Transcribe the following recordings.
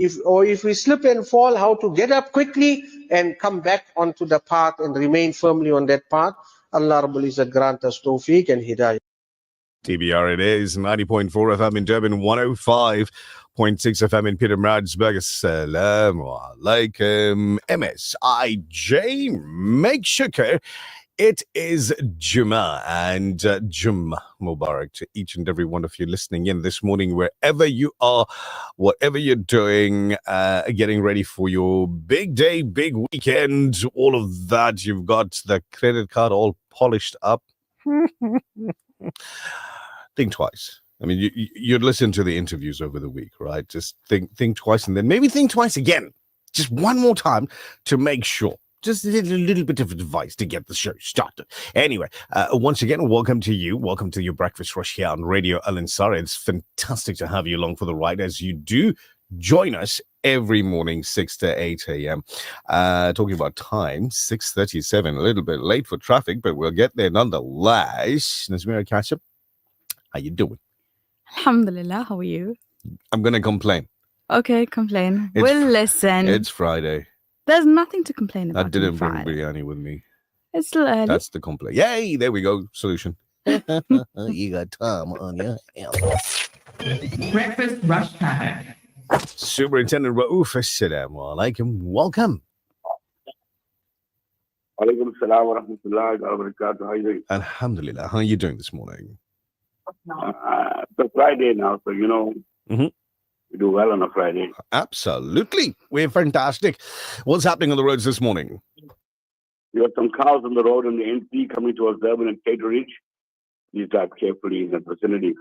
if we slip and fall, how to get up quickly and come back onto the path and remain firmly on that path. Allah Rabbul Izzat grant us tawfiq and hidayah. TBR it is 90.4 FM in Durban, 105.6 FM in Pietermaritzburg. Assalamu alaikum. MSIJ, make shukr. It is Jummah, and Jummah Mubarak to each and every one of you listening in this morning, wherever you are, whatever you're doing, getting ready for your big day, big weekend, all of that. You've got the credit card all polished up. Think twice. I mean, you'd listen to the interviews over the week, right? Just think twice, and then maybe think twice again. Just one more time to make sure. Just a little bit of advice to get the show started. Anyway, once again, welcome to you. Welcome to your breakfast rush here on Radio Al Ansar. It's fantastic to have you along for the ride as you do join us every morning, 6 to 8 a.m. Talking about time, 6:37, a little bit late for traffic, but we'll get there nonetheless. Nazmira Kashif, how you doing? Alhamdulillah, how are you? I'm going to complain. Okay, complain. We'll listen. It's Friday. There's nothing to complain about. I didn't bring biryani with me. It's still early. That's the complaint. Yay, there we go. Solution. You got time on your hands. Breakfast rush traffic. Superintendent Raouf, assalamu alaikum. Welcome. Alaikum salam wa rahmatullahi wa barakatuh. How are you doing? Alhamdulillah. How are you doing this morning? It's Friday now, so we do well on a Friday. Absolutely. We're fantastic. What's happening on the roads this morning? We have some cars on the road on the NC coming towards Durban and Cato Ridge. Please drive carefully in the vicinity.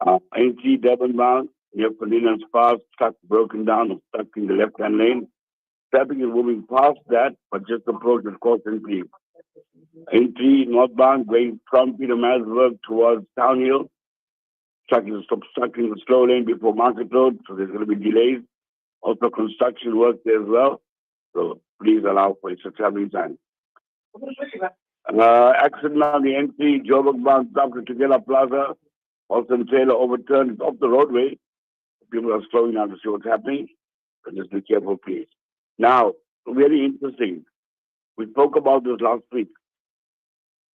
NC Durban bound, near Palina and Spas, truck broken down and stuck in the left-hand lane. Traffic is moving past that, but just approach with caution, please. NC northbound going from Pietermaritzburg towards Town Hill. Truck is stuck in the slow lane before Market Road, so there's going to be delays. Also construction work there as well. So please allow for extra traveling time. Accident on the NC, Joburg bound stop to Tugela Plaza. Also the trailer overturned. It's off the roadway. People are slowing down to see what's happening. So just be careful, please. Now, very interesting. We spoke about this last week.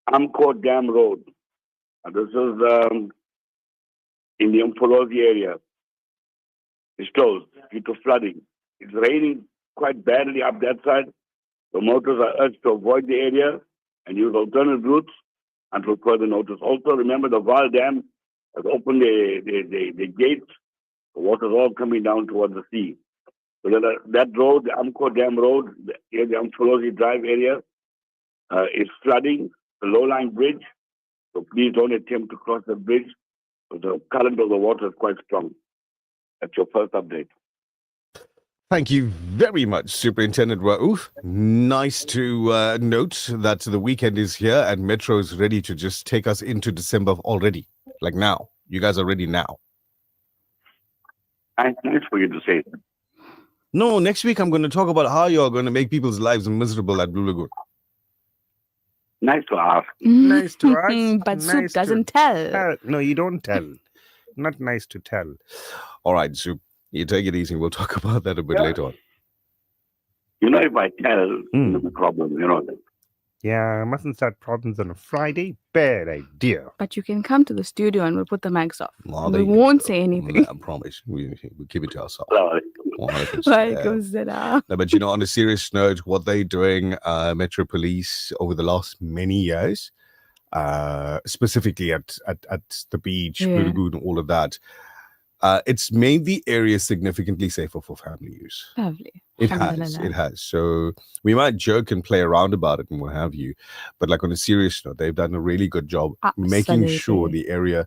Amcor Dam Road. This is in the Umfolozi area. It's closed due to flooding. It's raining quite badly up that side. The motors are urged to avoid the area and use alternate routes until further notice. Also, remember the Val Dam has opened the gates. The water is all coming down towards the sea. So that road, the Amcor Dam Road, the Umfolozi Drive area, is flooding. The low-lying bridge. So please don't attempt to cross the bridge. The current of the water is quite strong. That's your first update. Thank you very much, Superintendent Raouf. Nice to note that the weekend is here and Metro is ready to just take us into December already. Like now. You guys are ready now. Nice for you to say that. No, next week I'm going to talk about how you're going to make people's lives miserable at Blue Lagoon. Nice to ask. Nice to ask. But nice Soup doesn't tell. No, you don't tell. Not nice to tell. All right, Soup. You take it easy. We'll talk about that a bit later on. If I tell, there's a problem, that. Yeah, I mustn't start problems on a Friday. Bad idea. But you can come to the studio and we'll put the mics off. We won't say anything. I promise. We keep it to ourselves. No, but on a serious note, what they're doing, Metro Police over the last many years, specifically at the beach, Blue Lagoon, all of that, it's made the area significantly safer for family use. Lovely. It has. So we might joke and play around about it and what have you. But like on a serious note, they've done a really good job making sure the area,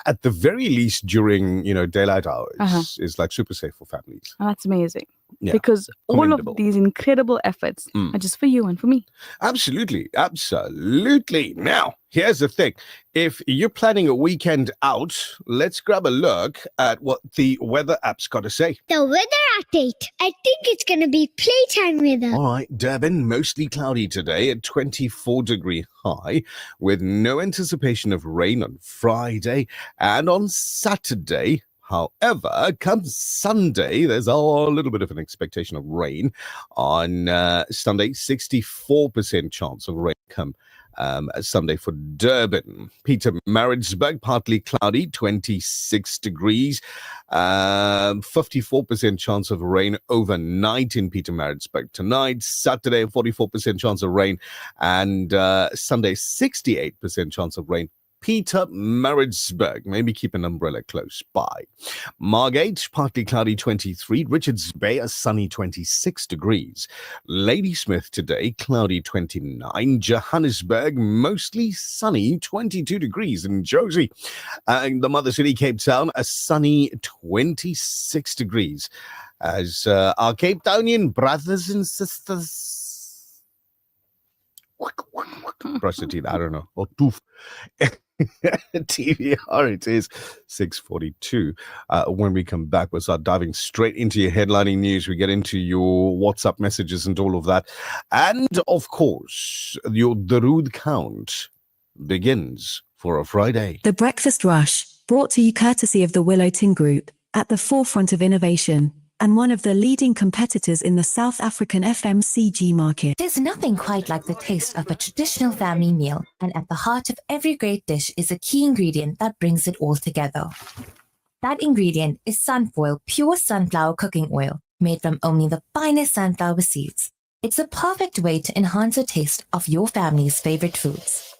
at the very least during, daylight hours, is like super safe for families. Oh, that's amazing. Yeah. Because all of these incredible efforts are just for you and for me. Absolutely. Absolutely. Now, here's the thing. If you're planning a weekend out, let's grab a look at what the weather app's got to say. The weather update. I think it's going to be playtime weather. All right, Durban, mostly cloudy today at 24-degree high with no anticipation of rain on Friday. And on Saturday, However, come Sunday, there's a little bit of an expectation of rain. On Sunday, 64% chance of rain come Sunday for Durban. Pietermaritzburg, partly cloudy, 26 degrees. 54% chance of rain overnight in Pietermaritzburg tonight. Saturday, 44% chance of rain. And Sunday, 68% chance of rain. Pietermaritzburg, maybe keep an umbrella close by. Margate, partly cloudy, 23. Richards Bay, a sunny 26 degrees. Ladysmith today, cloudy, 29. Johannesburg, mostly sunny, 22 degrees. And Josie, the mother city, Cape Town, a sunny 26 degrees. As our Cape Townian brothers and sisters, brush the teeth, I don't know, or tooth. TVR, it is 6:42. When we come back, we'll start diving straight into your headlining news. We get into your WhatsApp messages and all of that. And, of course, your Darood count begins for a Friday. The Breakfast Rush, brought to you courtesy of the Willow Tin Group, at the forefront of innovation, and one of the leading competitors in the South African FMCG market. There's nothing quite like the taste of a traditional family meal, and at the heart of every great dish is a key ingredient that brings it all together. That ingredient is Sunfoil pure sunflower cooking oil, made from only the finest sunflower seeds. It's a perfect way to enhance the taste of your family's favorite foods.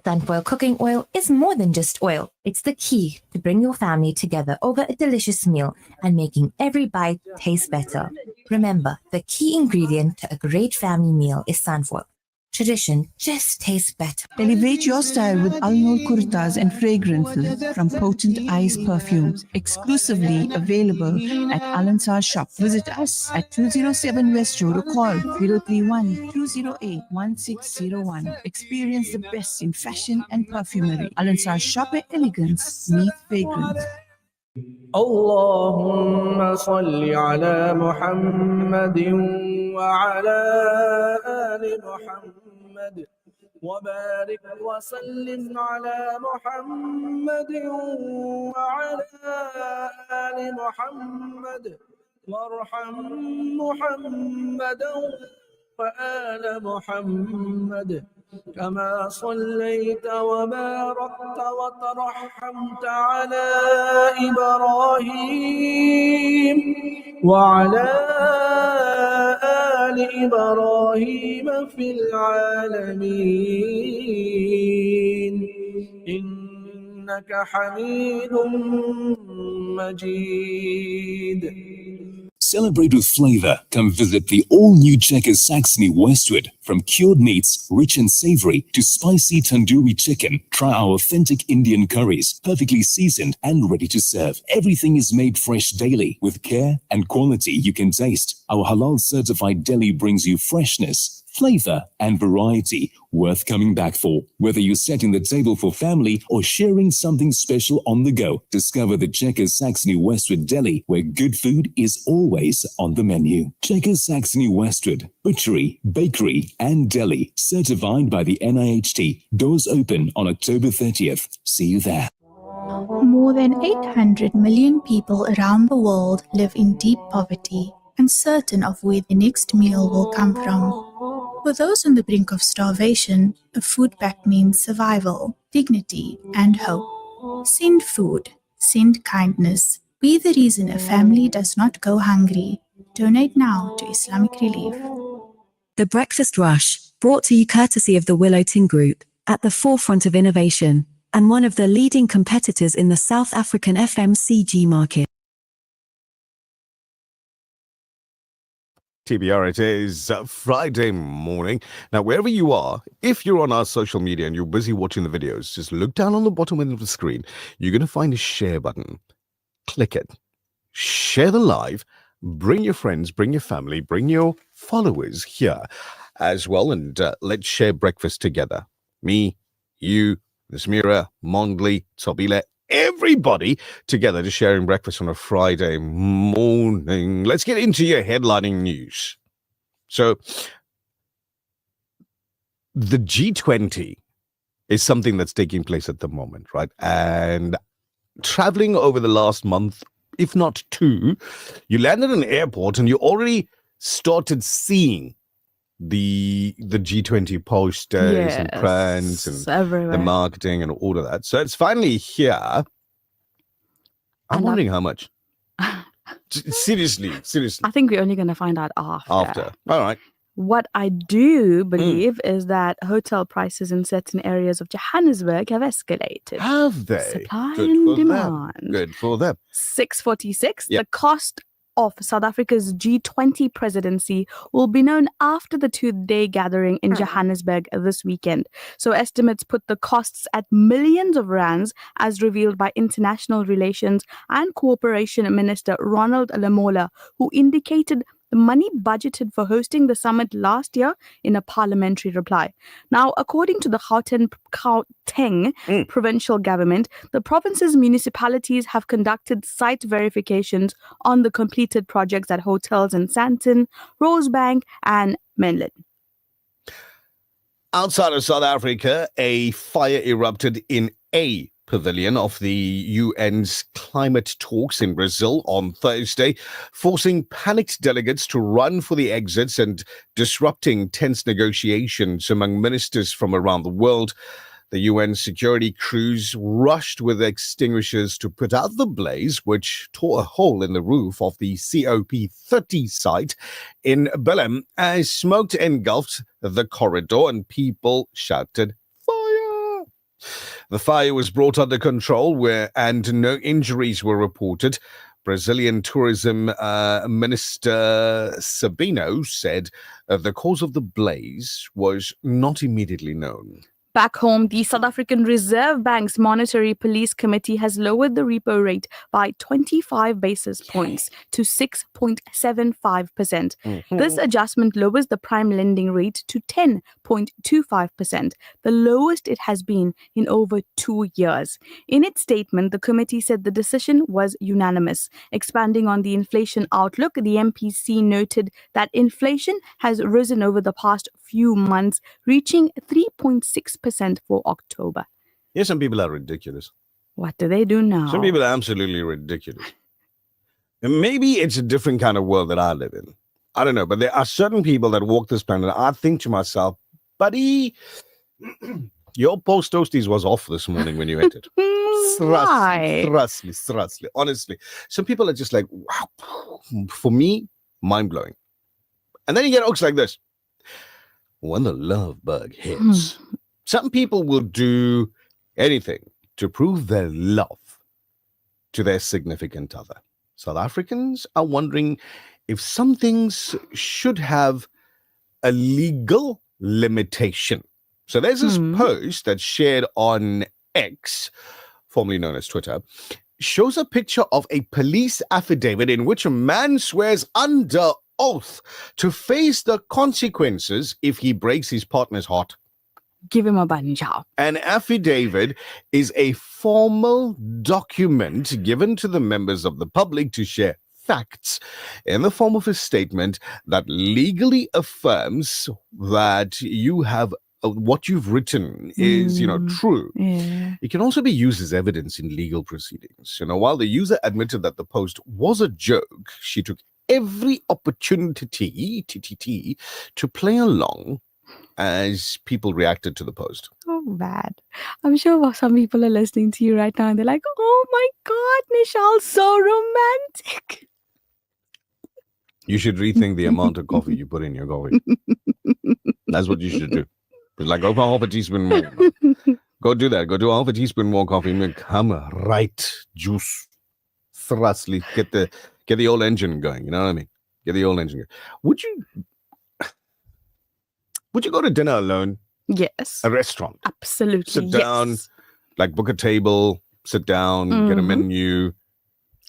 Sunfoil cooking oil is more than just oil. It's the key to bring your family together over a delicious meal and making every bite taste better. Remember, the key ingredient to a great family meal is Sunfoil. Tradition just tastes better. Elevate your style with Al-Noor kurtas and fragrances from Potent Eyes Perfumes, exclusively available at Al-Ansar Shop. Visit us at 207 West Road or call 031-208-1601. Experience the best in fashion and perfumery. Al-Ansar Shop at elegance meet fragrance. اللهم صل على محمد وعلى آل محمد وبارك وسلم على محمد وعلى آل محمد وارحم محمدا وآل محمد كما صليت وباركت وترحمت على إبراهيم وعلى آل إبراهيم في العالمين إنك حميد مجيد. Celebrate with flavor. Come visit the all-new Checkers Saxony Westwood. From cured meats, rich and savory, to spicy tandoori chicken, try our authentic Indian curries, perfectly seasoned and ready to serve. Everything is made fresh daily, with care and quality you can taste. Our halal-certified deli brings you freshness, flavor and variety worth coming back for. Whether you're setting the table for family or sharing something special on the go, discover the Checkers Saxony Westwood Deli, where good food is always on the menu. Checkers Saxony Westwood, butchery, bakery and deli, certified by the NIHT. Doors open on October 30th. See you there. More than 800 million people around the world live in deep poverty, uncertain of where the next meal will come from. For those on the brink of starvation, a food pack means survival, dignity, and hope. Send food. Send kindness. Be the reason a family does not go hungry. Donate now to Islamic Relief. The Breakfast Rush, brought to you courtesy of the Willow Tin Group, at the forefront of innovation, and one of the leading competitors in the South African FMCG market. TBR, it is Friday morning. Now, wherever you are, if you're on our social media and you're busy watching the videos, just look down on the bottom end of the screen. You're going to find a share button. Click it. Share the live. Bring your friends, bring your family, bring your followers here as well. And let's share breakfast together. Me, you, Nasmira, Mondley, Tobile, everybody together to sharing breakfast on a Friday morning. Let's get into your headlining news. So, the G20 is something that's taking place at the moment, right? And traveling over the last month if not 2. You landed in an airport and you already started seeing the G20 posters and prints and everywhere. the marketing and all of that. So it's finally here. I'm wondering how much. Seriously. I think we're only going to find out after. All right. What I do believe is that hotel prices in certain areas of Johannesburg have escalated. Have they? Supply Good and for demand. them. Good for them. 6:46. Yep. The cost of South Africa's G20 presidency will be known after the 2-day gathering in Johannesburg this weekend. So estimates put the costs at millions of rands, as revealed by International Relations and Cooperation Minister Ronald Lamola, who indicated the money budgeted for hosting the summit last year in a parliamentary reply. Now, according to the Gauteng provincial government, the province's municipalities have conducted site verifications on the completed projects at hotels in Sandton, Rosebank, and Menlyn. Outside of South Africa, a fire erupted in a pavilion of the UN's climate talks in Brazil on Thursday, forcing panicked delegates to run for the exits and disrupting tense negotiations among ministers from around the world. The UN security crews rushed with extinguishers to put out the blaze, which tore a hole in the roof of the COP30 site in Belém as smoke engulfed the corridor and people shouted, "Fire!" The fire was brought under control and no injuries were reported. Brazilian Tourism Minister Sabino said the cause of the blaze was not immediately known. Back home, the South African Reserve Bank's Monetary Police Committee has lowered the repo rate by 25 basis points to 6.75%. This adjustment lowers the prime lending rate to 10.25%, the lowest it has been in over 2 years. In its statement, the committee said the decision was unanimous. Expanding on the inflation outlook, the MPC noted that inflation has risen over the past few months, reaching 3.6% for October. Yeah, some people are ridiculous. What do they do now? Some people are absolutely ridiculous. And maybe it's a different kind of world that I live in. I don't know, but there are certain people that walk this planet. I think to myself, buddy, your post toasties was off this morning when you entered. Thrustly. Honestly, some people are just like, wow. For me, mind-blowing. And then you get oaks like this. When the love bug hits, some people will do anything to prove their love to their significant other. South Africans are wondering if some things should have a legal limitation. So there's this post that's shared on X, formerly known as Twitter, shows a picture of a police affidavit in which a man swears under oath to face the consequences if he breaks his partner's heart. Give him a banja. An affidavit is a formal document given to the members of the public to share facts in the form of a statement that legally affirms that you have what you've written is, true. Yeah. It can also be used as evidence in legal proceedings. While the user admitted that the post was a joke, she took every opportunity to play along as people reacted to the post. Oh, bad. I'm sure some people are listening to you right now and they're like, oh my God, Nishal, so romantic. You should rethink the amount of coffee you put in your coffee. That's what you should do. It's like, go for half a teaspoon more. Go do that. Go do half a teaspoon more coffee. Come right juice. Thrustly. Get the old engine going. You know what I mean? Get the old engine going. Would you go to dinner alone? Yes. A restaurant? Absolutely. Sit down, like book a table, sit down, get a menu.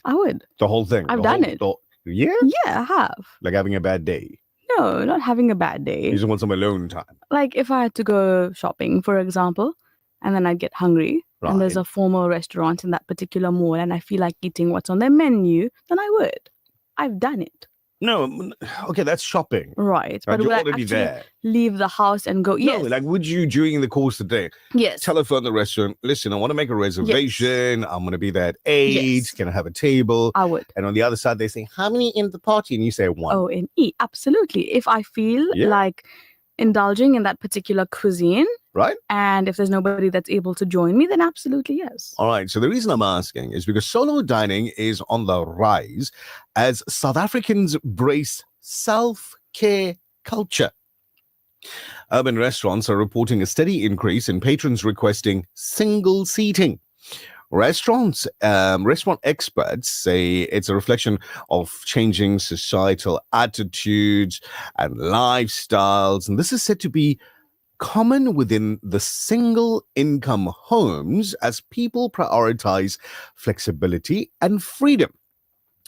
I would. The whole thing. I've done it. Yeah? Yeah, I have. Like having a bad day. No, not having a bad day. You just want some alone time. Like if I had to go shopping, for example, and then I'd get hungry, and there's a formal restaurant in that particular mall, and I feel like eating what's on their menu, then I would. I've done it. No, okay, that's shopping. Right. Right, But you're would I already actually there. leave the house and go? Yes. No, like would you during the course of the day Yes. telephone the restaurant? Listen, I want to make a reservation. I'm going to be there at 8. Yes. Can I have a table? I would. And on the other side, they say, "How many in the party?" And you say 1. Oh, in E. Absolutely. If I feel Yeah. like indulging in that particular cuisine, Right? and if there's nobody that's able to join me, then absolutely yes. All right. So the reason I'm asking is because solo dining is on the rise as South Africans embrace self-care culture. Urban restaurants are reporting a steady increase in patrons requesting single seating. Restaurant experts say it's a reflection of changing societal attitudes and lifestyles, and this is said to be common within the single income homes as people prioritize flexibility and freedom.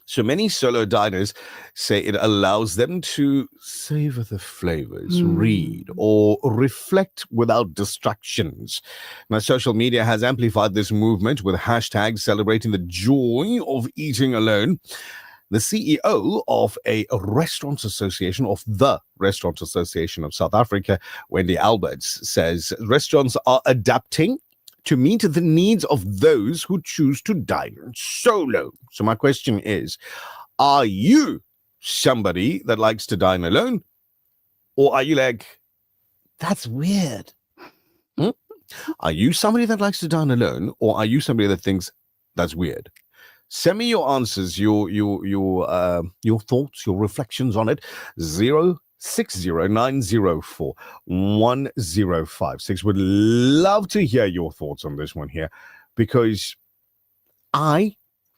So many solo diners say it allows them to savor the flavors, read, or reflect without distractions. Now, social media has amplified this movement with hashtags celebrating the joy of eating alone. The CEO of the Restaurant Association of South Africa, Wendy Alberts, says restaurants are adapting to meet the needs of those who choose to dine solo. So my question is, are you somebody that likes to dine alone? Or are you like, that's weird? Are you somebody that likes to dine alone? Or are you somebody that thinks that's weird? Send me your answers, your thoughts, your reflections on it. 0609041056. Would love to hear your thoughts on this one here, because this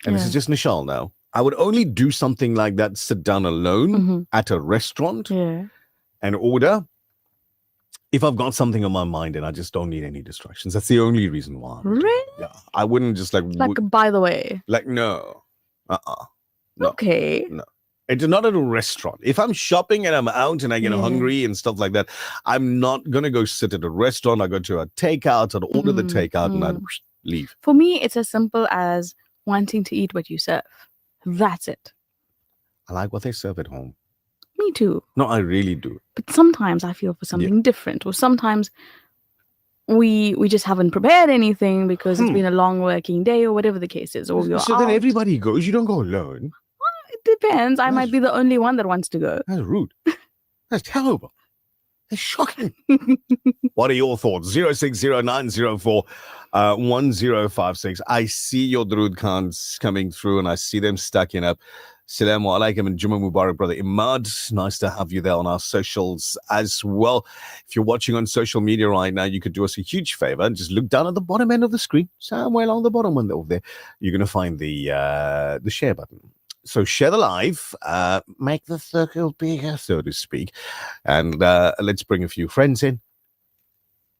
is just Nichelle now, I would only do something like that, sit down alone at a restaurant and order if I've got something on my mind and I just don't need any distractions. That's the only reason why. Really? Yeah, I wouldn't just like By the way. like no. No. Okay. No. It's not at a restaurant. If I'm shopping and I'm out and I get hungry and stuff like that, I'm not going to go sit at a restaurant. I go to a takeout, I'd order the takeout and I'd leave. For me, it's as simple as wanting to eat what you serve. That's it. I like what they serve at home. Me too. No, I really do. But sometimes I feel for something different, or sometimes we just haven't prepared anything because it's been a long working day, or whatever the case is. Or you're so out. then everybody goes. You don't go alone. It depends. I might be the only one that wants to go. That's rude. That's terrible. That's shocking. What are your thoughts? 0609041056. I see your Drood Khans coming through and I see them stacking up. Assalamu alaikum and Jummah Mubarak, brother Imad. Nice to have you there on our socials as well. If you're watching on social media right now, you could do us a huge favor and just look down at the bottom end of the screen. Somewhere along the bottom one over there, you're going to find the share button. So share the live, make the circle bigger, so to speak, and let's bring a few friends in.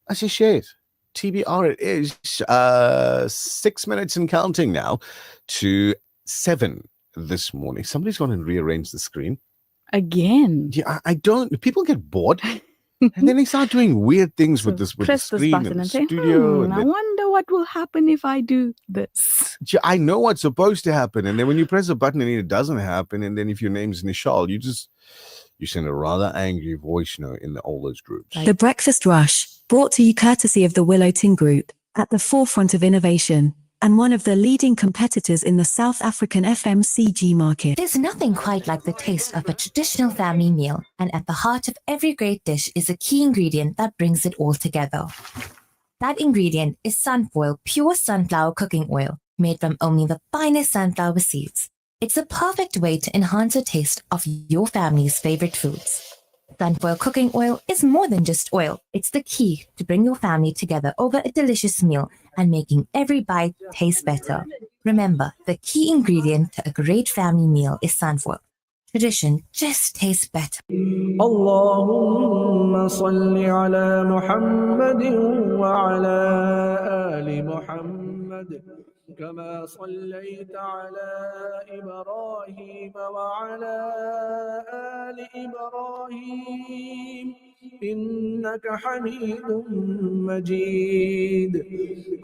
I just shared. TBR, it is 6 minutes and counting now to 7 this morning. Somebody's gone and rearranged the screen. Again? Yeah, I don't. People get bored. And then they start doing weird things with the screen button and the say, studio. And I wonder what will happen if I do this. I know what's supposed to happen. And then when you press a button and it doesn't happen, and then if your name's Nichelle, you send a rather angry voice note in all those groups. The Breakfast Rush, brought to you courtesy of the Willow Tin Group, at the forefront of innovation, and one of the leading competitors in the South African FMCG market. There's nothing quite like the taste of a traditional family meal, and at the heart of every great dish is a key ingredient that brings it all together. That ingredient is Sunfoil pure sunflower cooking oil, made from only the finest sunflower seeds. It's a perfect way to enhance the taste of your family's favorite foods. Sunfoil cooking oil is more than just oil. It's the key to bring your family together over a delicious meal and making every bite taste better. Remember, the key ingredient to a great family meal is sunfoil. Tradition just tastes better. اللهم صل على محمد وعلى آل محمد كما صليت على إبراهيم وعلى آل إبراهيم إنك حميد مجيد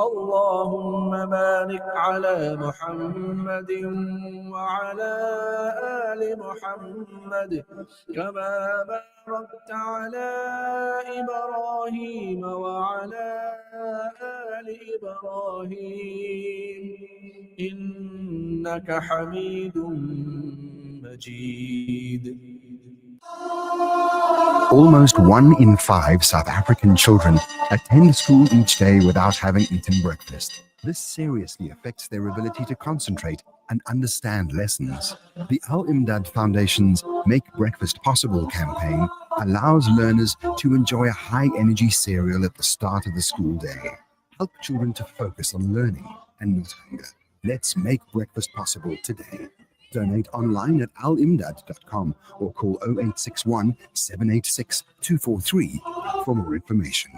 اللهم بارك على محمد وعلى آل محمد كما باركت على إبراهيم وعلى آل إبراهيم إنك حميد مجيد. Almost 1 in 5 South African children attend school each day without having eaten breakfast. This seriously affects their ability to concentrate and understand lessons. The Al Imdad Foundation's Make Breakfast Possible campaign allows learners to enjoy a high-energy cereal at the start of the school day. Help children to focus on learning and not hunger. Let's make breakfast possible today. Donate online at alimdad.com or call 0861 786 243 for more information.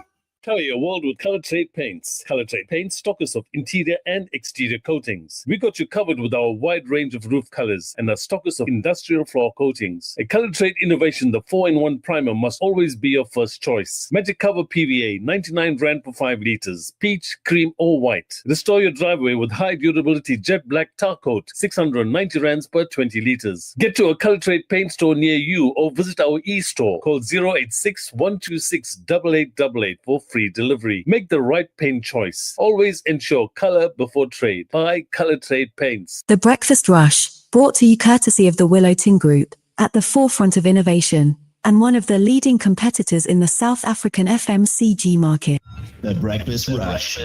Color your world with Color Trade Paints. Color Trade Paints, stockers of interior and exterior coatings. We got you covered with our wide range of roof colors and are stockers of industrial floor coatings. A Color Trade innovation, the 4-in-1 primer must always be your first choice. Magic Cover PVA, 99 Rand per 5 liters. Peach, cream or white. Restore your driveway with high durability jet black tar coat, 690 Rands per 20 liters. Get to a Color Trade Paint store near you or visit our e-store. Call 086 126 8888 for free delivery. Make the right paint choice. Always ensure color before trade. Buy Color Trade Paints. The Breakfast Rush, brought to you courtesy of the Willow Tin Group, at the forefront of innovation and one of the leading competitors in the South African FMCG market. The Breakfast Rush.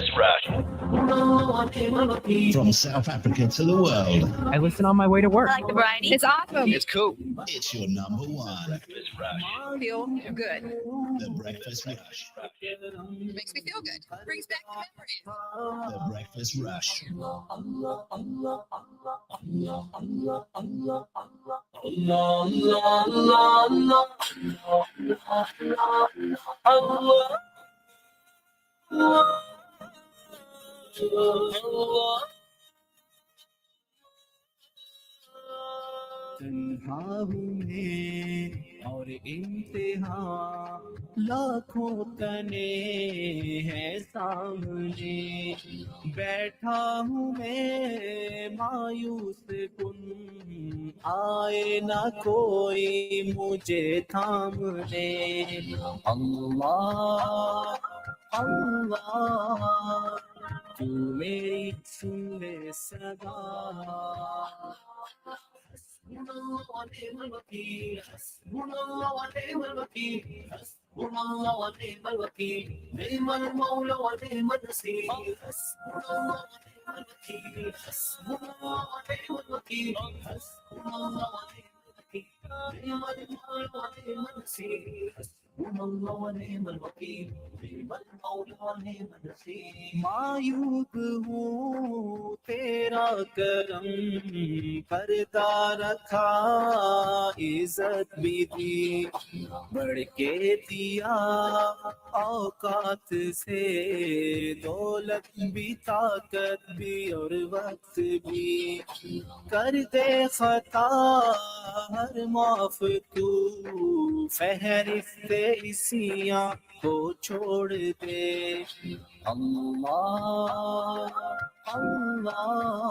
From South Africa to the world. I listen on my way to work. I like the variety. It's awesome. It's cool. It's your number one. Breakfast Rush. Feel good. The Breakfast Rush. Makes me feel good. Brings back the memories. The Breakfast Rush. तन्हा हूँ मैं और इम्तिहान लाखों तने हैं सामने बैठा हूँ मैं मायूस कुन आए ना कोई मुझे थामने अल्लाह अल्लाह तू मेरी सुन ले सदा حسبنا الله ونعم الوكيل حسبنا الله ونعم الوكيل حسبنا الله ونعم الوكيل نعم المولى ونعم النصير حسبنا الله ونعم الوكيل حسبنا الله ونعم الوكيل حسبنا الله ونعم الوكيل نعم المولى ونعم النصير حسبنا الله ونعم الوكيل نعم المولى ونعم النصير मायूब हूँ तेरा करम पर्दा रखा इज्जत भी दी बढ़ के दिया औकात से दौलत भी ताकत भी और वक्त भी कर दे खता हर माफ तू फहरिस्त इसियां को छोड़ दे अल्लाह अल्लाह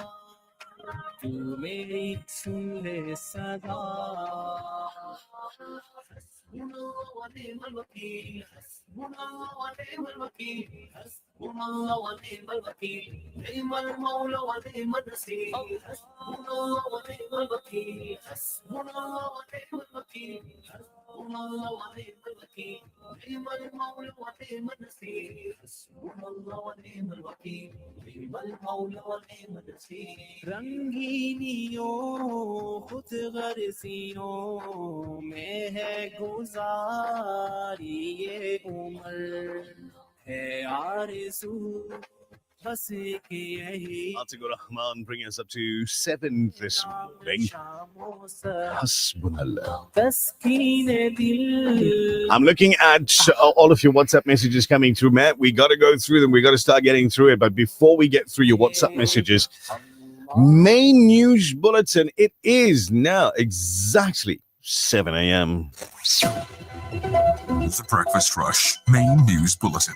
तू मेरी सुन ले सदा حسبنا الله ونعم الوكيل حسبنا الله ونعم الوكيل حسبنا الله ونعم الوكيل نعم المولى ونعم النصير حسبنا الله ونعم الوكيل حسبنا الله ونعم الوكيل حسبنا الله ونعم الوكيل نعم المولى ونعم النصير حسبنا الله ونعم الوكيل نعم المولى ونعم النصير रंगीनियों खुद गर्जियों में है गुजारी ये उम्र है आरज़ू बस कि यही Atikur Rahman bringing us up to 7 this morning. Hasbunallah. I'm looking at all of your WhatsApp messages coming through, Matt. We got to go through them. We got to start getting through it. But before we get through your WhatsApp messages, main news bulletin. It is now exactly 7 a.m. The Breakfast Rush Main News Bulletin.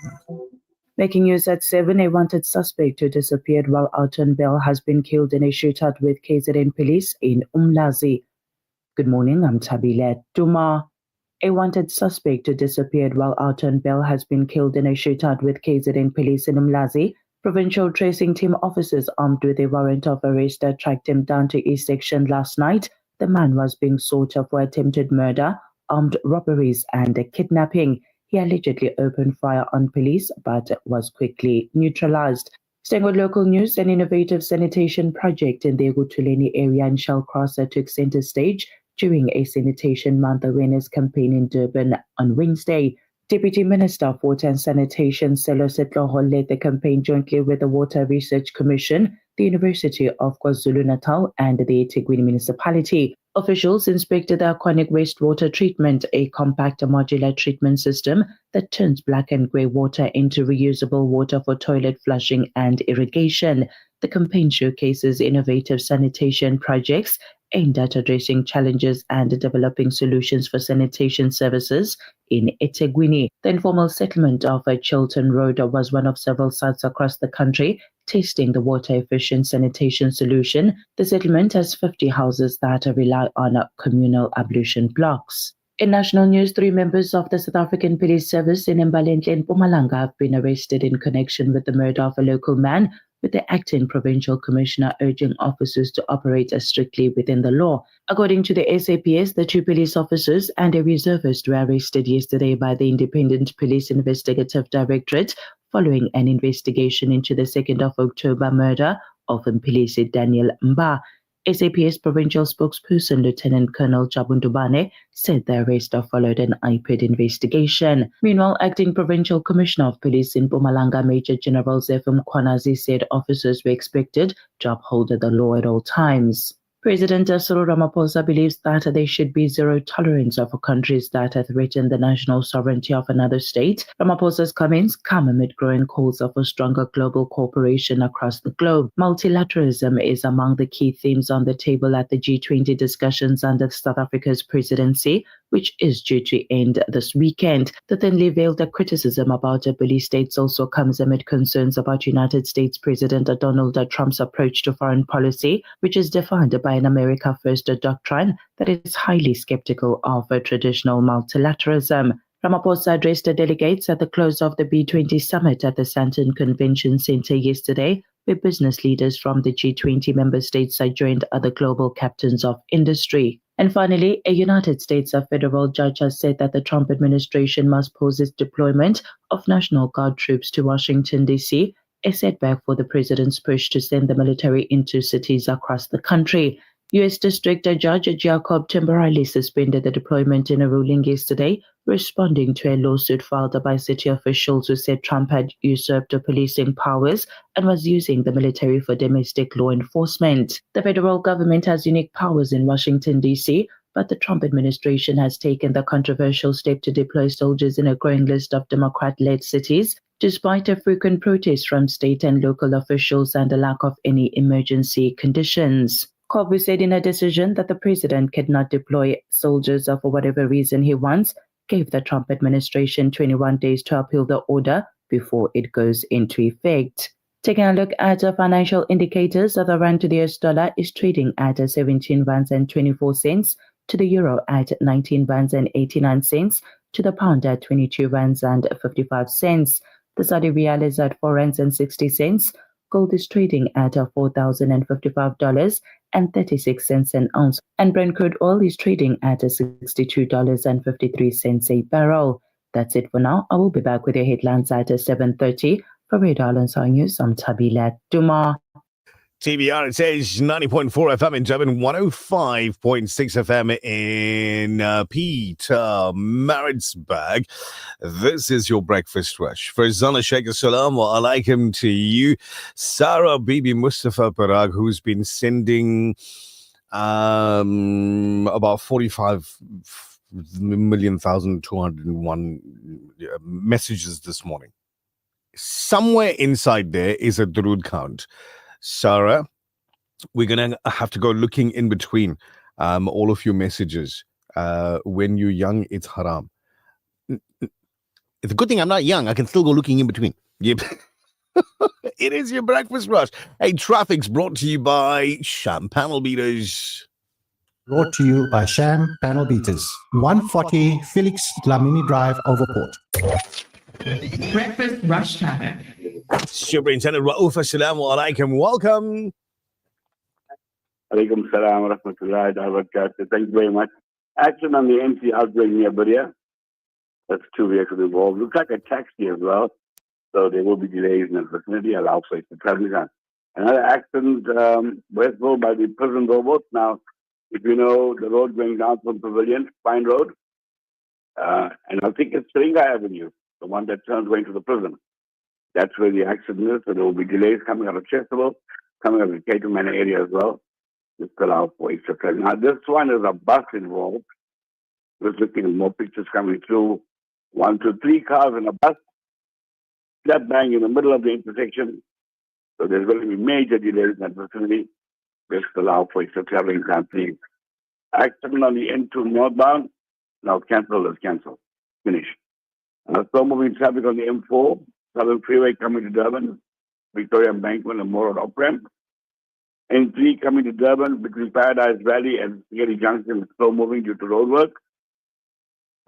Making news at 7, a wanted suspect who disappeared while out on bail has been killed in a shootout with KZN police in Umlazi. Good morning, I'm Tabile Duma. A wanted suspect who disappeared while out on bail has been killed in a shootout with KZN police in Umlazi. Provincial tracing team officers armed with a warrant of arrest tracked him down to East Section last night. The man was being sought for attempted murder, armed robberies and kidnapping. He allegedly opened fire on police but was quickly neutralized. Staying with local news, an innovative sanitation project in the Egutuleni area in Shellcross took center stage during a Sanitation Month awareness campaign in Durban on Wednesday. Deputy Minister of Water and Sanitation Selo Setloho led the campaign jointly with the Water Research Commission, the University of KwaZulu-Natal and the eThekwini municipality. Officials inspected the aquatic wastewater treatment, a compact modular treatment system that turns black and grey water into reusable water for toilet flushing and irrigation. The campaign showcases innovative sanitation projects aimed at addressing challenges and developing solutions for sanitation services in eThekwini. The informal settlement of Chilton Road was one of several sites across the country testing the water-efficient sanitation solution. The settlement has 50 houses that rely on communal ablution blocks. In national news, 3 members of the South African Police Service in Mbalenhle and Mpumalanga have been arrested in connection with the murder of a local man, with the acting provincial commissioner urging officers to operate strictly within the law. According to the SAPS, the 2 police officers and a reservist were arrested yesterday by the Independent Police Investigative Directorate following an investigation into the 2nd of October murder of Mpilisi Daniel Mba. SAPS provincial spokesperson Lieutenant Colonel Jabundubane said the arrest followed an IPID investigation. Meanwhile, acting provincial commissioner of police in Mpumalanga, Major General Zefum Kwanazi, said officers were expected to uphold the law at all times. President Cyril Ramaphosa believes that there should be zero tolerance for countries that threaten the national sovereignty of another state. Ramaphosa's comments come amid growing calls for stronger global cooperation across the globe. Multilateralism is among the key themes on the table at the G20 discussions under South Africa's presidency, which is due to end this weekend. The thinly veiled criticism about police states also comes amid concerns about United States President Donald Trump's approach to foreign policy, which is defined by an America First doctrine that is highly skeptical of traditional multilateralism. Ramaphosa addressed the delegates at the close of the B20 summit at the Sandton Convention Center yesterday, where business leaders from the G20 member states joined other global captains of industry. And finally, a United States federal judge has said that the Trump administration must pause its deployment of National Guard troops to Washington, D.C., a setback for the president's push to send the military into cities across the country. U.S. District Judge Jacob temporarily suspended the deployment in a ruling yesterday, responding to a lawsuit filed by city officials who said Trump had usurped policing powers and was using the military for domestic law enforcement. The federal government has unique powers in Washington, D.C., but the Trump administration has taken the controversial step to deploy soldiers in a growing list of Democrat-led cities, despite a frequent protests from state and local officials and a lack of any emergency conditions. Kobu said in a decision that the president cannot deploy soldiers for whatever reason he wants, gave the Trump administration 21 days to appeal the order before it goes into effect. Taking a look at financial indicators, the rand to the US dollar is trading at 17 rands and 24 cents, to the euro at 19 rands and 89 cents, to the pound at 22 rands and 55 cents. The Saudi Riyal is at 4 rands and 60 cents. Gold is trading at $4,055.36 an ounce, and Brent crude oil is trading at $62.53 a barrel. That's it for now. I will be back with your headlines at 7:30. For Radio Islands News, I'm Tabila Duma. TBR, it says 90.4 FM in Durban, 105.6 FM in Pietermaritzburg. This is your breakfast rush. Farzana Sheikh Salam wa alaikum to you. Sarah Bibi Mustafa Parag, who's been sending about 45,201 messages this morning. Somewhere inside there is a Durud count. Sarah, we're going to have to go looking in between all of your messages When you're young, it's haram. It's a good thing I'm not young. I can still go looking in between. Yep. It is your breakfast rush. Hey, traffic's brought to you by Sham Panel Beaters. Brought to you by Sham Panel Beaters. 140 Felix Dlamini Drive, Overport. Breakfast rush traffic. Superintendent Rauf, assalamu alaikum. Welcome. Alaikum salam wa rahmatullahi wa barakatuh. Thank you very much. Action on the MC outbreak near Badia. That's 2 vehicles involved. Looks like a taxi as well. So there will be delays in the vicinity. Allow place for traveling on. Another accident, Westville by the prison robots. Now, if you know the road going down from Pavilion, Pine Road, and I think it's Seringa Avenue, the one that turns going to the prison. That's where the accident is. So there will be delays coming out of Chesterville, coming out of the Cato Manor area as well. Just allow for extra travel. Now, this one is a bus involved. Just looking at more pictures coming through. 1 to 3 cars in a bus. Slap bang in the middle of the intersection. So there's going to be major delays in that vicinity. Just allow for extra traveling time, please. Accident on the N2 northbound. Now cancel is cancelled. Finish. Slow moving traffic on the M4. Southern Freeway coming to Durban. Victoria Embankment and Moore Road off-ramp. N3 coming to Durban between Paradise Valley and Spaghetti Junction is slow moving due to road work.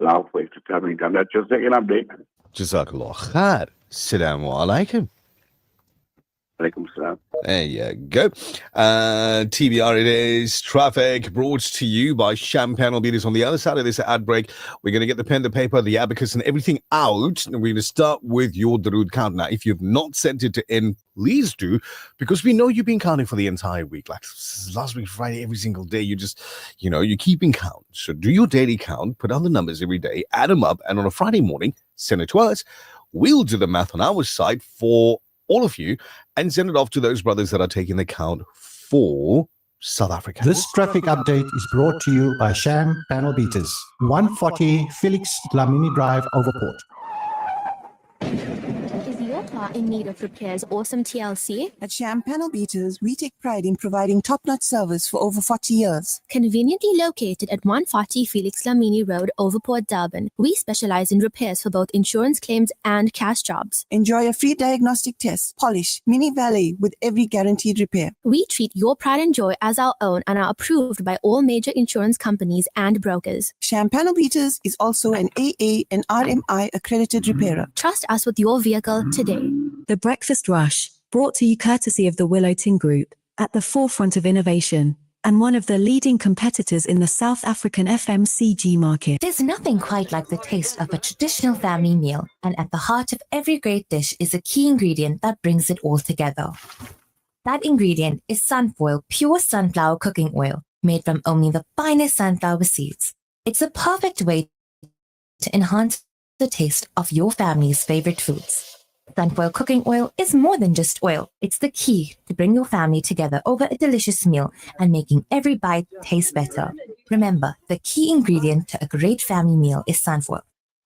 Allow for extra traveling time. That's your second update. Jazakallah khair. Assalamu alaikum. Alaikum salam. There you go. TBR it is. Traffic brought to you by Sham Panel Beaters. On the other side of this ad break, we're going to get the pen, the paper, the abacus, and everything out. And we're going to start with your Darood count. Now, if you've not sent it to in, please do, because we know you've been counting for the entire week. Like last week, Friday, every single day, you just, you're keeping count. So do your daily count, put on the numbers every day, add them up, and on a Friday morning, send it to us. We'll do the math on our side for all of you and send it off to those brothers that are taking the count for South Africa. This traffic update is brought to you by Sham Panel Beaters. 140 Felix Dlamini Drive, Overport. Is your car in need of repairs or some TLC? At Sham Panel Beaters, we take pride in providing top-notch service for over 40 years. Conveniently located at 140 Felix Dlamini Road, Overport, Durban, we specialize in repairs for both insurance claims and cash jobs. Enjoy a free diagnostic test, polish, mini valet with every guaranteed repair. We treat your pride and joy as our own and are approved by all major insurance companies and brokers. Sham Panel Beaters is also an AA and RMI accredited repairer. Trust us with your vehicle today. The Breakfast Rush, brought to you courtesy of the Willow Tin Group, at the forefront of innovation, and one of the leading competitors in the South African FMCG market. There's nothing quite like the taste of a traditional family meal, and at the heart of every great dish is a key ingredient that brings it all together. That ingredient is Sunfoil pure sunflower cooking oil, made from only the finest sunflower seeds. It's a perfect way to enhance the taste of your family's favorite foods. Sunfoil cooking oil is more than just oil. It's the key to bring your family together over a delicious meal and making every bite taste better. Remember, the key ingredient to a great family meal is Sunfoil.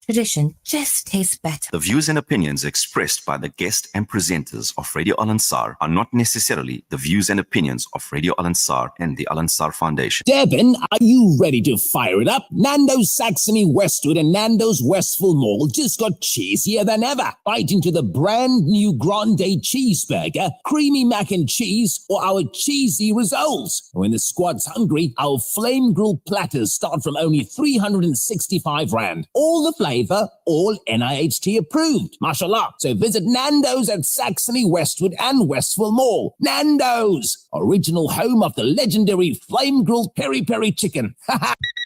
Tradition just tastes better. The views and opinions expressed by the guest and presenters of Radio Al Ansar are not necessarily the views and opinions of Radio Al Ansar and the Al Ansar Foundation. Durban, are you ready to fire it up? Nando's Saxony Westwood and Nando's Westville Mall just got cheesier than ever. Bite into the brand new Grande Cheeseburger, creamy mac and cheese, or our cheesy rissoles. When the squad's hungry, our flame grilled platters start from only 365 Rand. All the flavor, all NIHT approved. Mashallah. So visit Nando's at Saxony Westwood and Westville Mall. Nando's, original home of the legendary flame grilled peri peri chicken.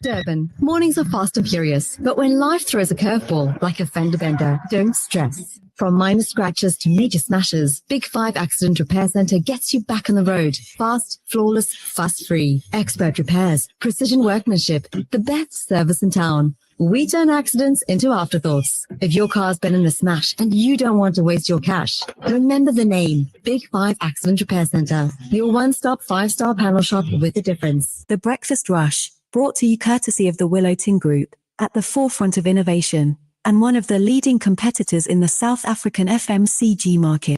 Durban, mornings are fast and furious, but when life throws a curveball like a fender bender, don't stress. From minor scratches to major smashes, Big 5 Accident Repair Center gets you back on the road. Fast, flawless, fuss-free. Expert repairs, precision workmanship, the best service in town. We turn accidents into afterthoughts. If your car's been in a smash and you don't want to waste your cash, remember the name, Big 5 Accident Repair Center. Your one-stop 5-star panel shop with a difference. The Breakfast Rush, brought to you courtesy of the Willow Tin Group, at the forefront of innovation, and one of the leading competitors in the South African FMCG market.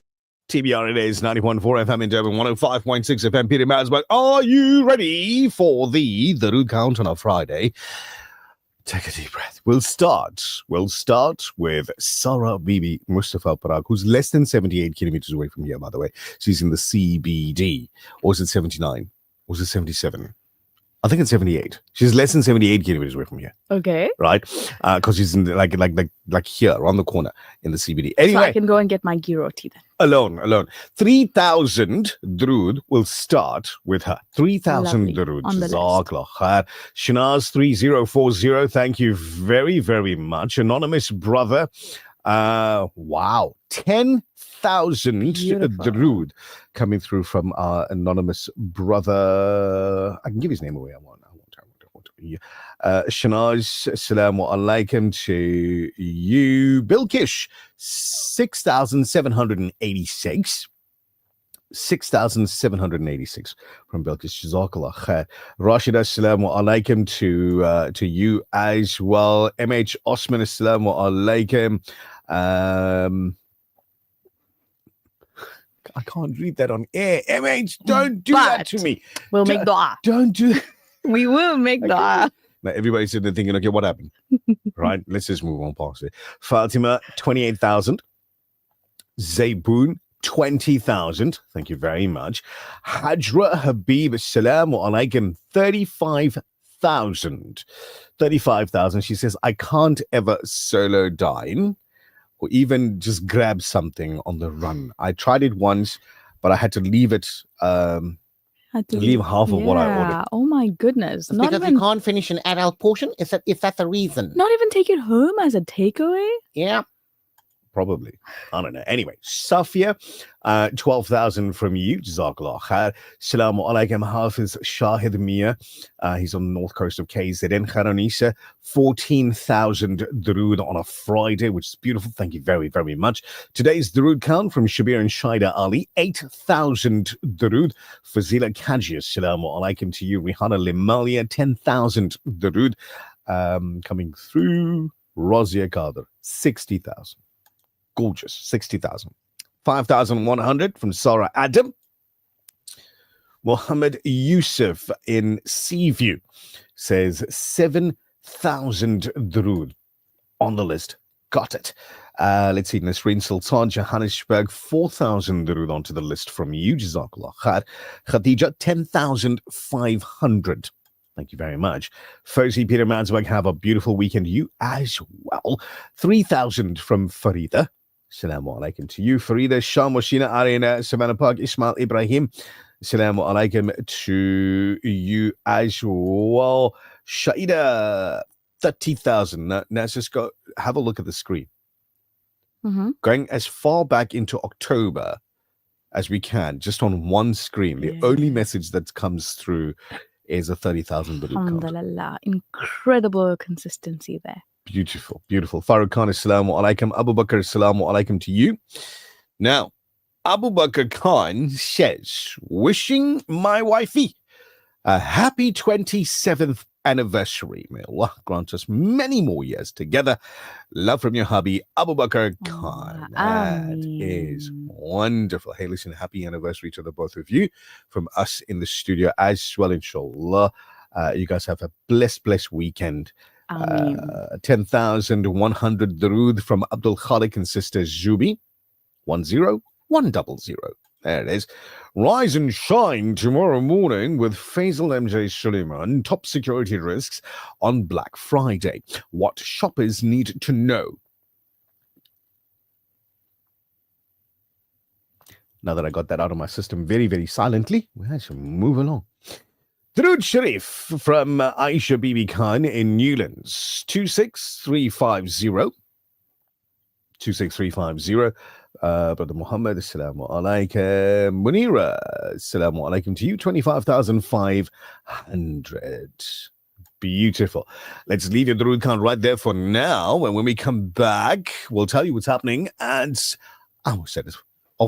TBR it is 91.4 FM in Durban, 105.6 FM Peter Maritzburg. Are you ready for the Darood count on a Friday? Take a deep breath. We'll start with Sarah Bibi Mustafa Parag, who's less than 78 kilometers away from here, by the way. She's in the CBD. Or is it 79? Or is it 77? I think it's 78. She's less than 78 kilometers away from here, Okay. right? Because she's in the, like here, around the corner in the CBD. So I Anyway, can go and get my ghee roti then. alone. 3,000 Drood will start with her. 3,000 Lovely. Drood. On the list. Jazakallah khair. Shanaz 3040. Thank you very, very much. Anonymous brother. Wow. 10,000 Beautiful. Drood coming through from our anonymous brother. I can give his name away. I want. Yeah. Shanaz, assalamu alaikum to you. Bilkish, 6,786. 6,786 from Bilkish. Jazakallah khair. Rashid, assalamu alaikum to you as well. MH Osman, assalamu alaikum. I can't read that on air. MH, don't do that to me. We'll make dua. Don't do that. We will make dua. Now, everybody's sitting there thinking, okay, what happened? Right? Let's just move on past it. Fatima, 28,000. Zayboon, 20,000. Thank you very much. Hajra Habib, assalamu alaikum, 35,000. 35,000. She says, I can't ever solo dine or even just grab something on the run. I tried it once, but I had to leave it, leave half of what I ordered. Oh my goodness. Not Because even, you can't finish an adult portion? Is that the reason? not even take it home as a takeaway? Yeah. Probably. I don't know. Anyway, Safia, 12,000 from you. Jazakallah khair. Salamu alaikum, Hafiz Shahid Mia. He's on the north coast of KZN. Kharanisa, 14,000 Drood on a Friday, which is beautiful. Thank you very, very much. Today's Drood count from Shabir and Shaida Ali, 8,000 Drood. Fazila Kaji, Salamu alaikum to you. Rihanna Limalia, 10,000 Drood. Coming through. Razia Kader, 60,000. Gorgeous, 60,000. 5,100 from Sarah Adam. Mohammed Yusuf in Seaview says 7,000 Drood on the list. Got it. Let's see. Nasreen Sultan, Johannesburg, 4,000 Drood onto the list from you. Jazakallah khair. Khadija, 10,500. Thank you very much. Fozi Peter Mansberg, have a beautiful weekend. You as well. 3,000 from Farida. Assalamu alaikum to you. Farida Shah Moshina Arena, Savannah Park, Ismail Ibrahim. Assalamu alaikum to you as well. Shaida, 30,000. Now let's just go have a look at the screen. Going as far back into October as we can, just on one screen. The only message that comes through is a 30,000 card. Alhamdulillah. Incredible consistency there. Beautiful, beautiful. Farooq Khan, assalamu alaikum. Abu Bakr, assalamu alaikum to you. Now, Abu Bakr Khan says, wishing my wifey a happy 27th anniversary. May Allah grant us many more years together. Love from your hubby, Abu Bakr Khan. That is wonderful. Hey, listen, happy anniversary to the both of you from us in the studio as well, inshallah. You guys have a blessed weekend. 10,100 Drood from Abdul Khalik and sister Zubi. 10100. There it is. Rise and shine tomorrow morning with Faisal MJ Suleiman. Top security risks on Black Friday. What shoppers need to know. Now that I got that out of my system very, very silently, we should move along. Drood Sharif from Aisha Bibi Khan in Newlands, 26350. 26350. Brother Muhammad, assalamu alaikum. Munira, assalamu alaikum to you. 25,500. Beautiful. Let's leave your Drood count right there for now. And when we come back, we'll tell you what's happening at our set of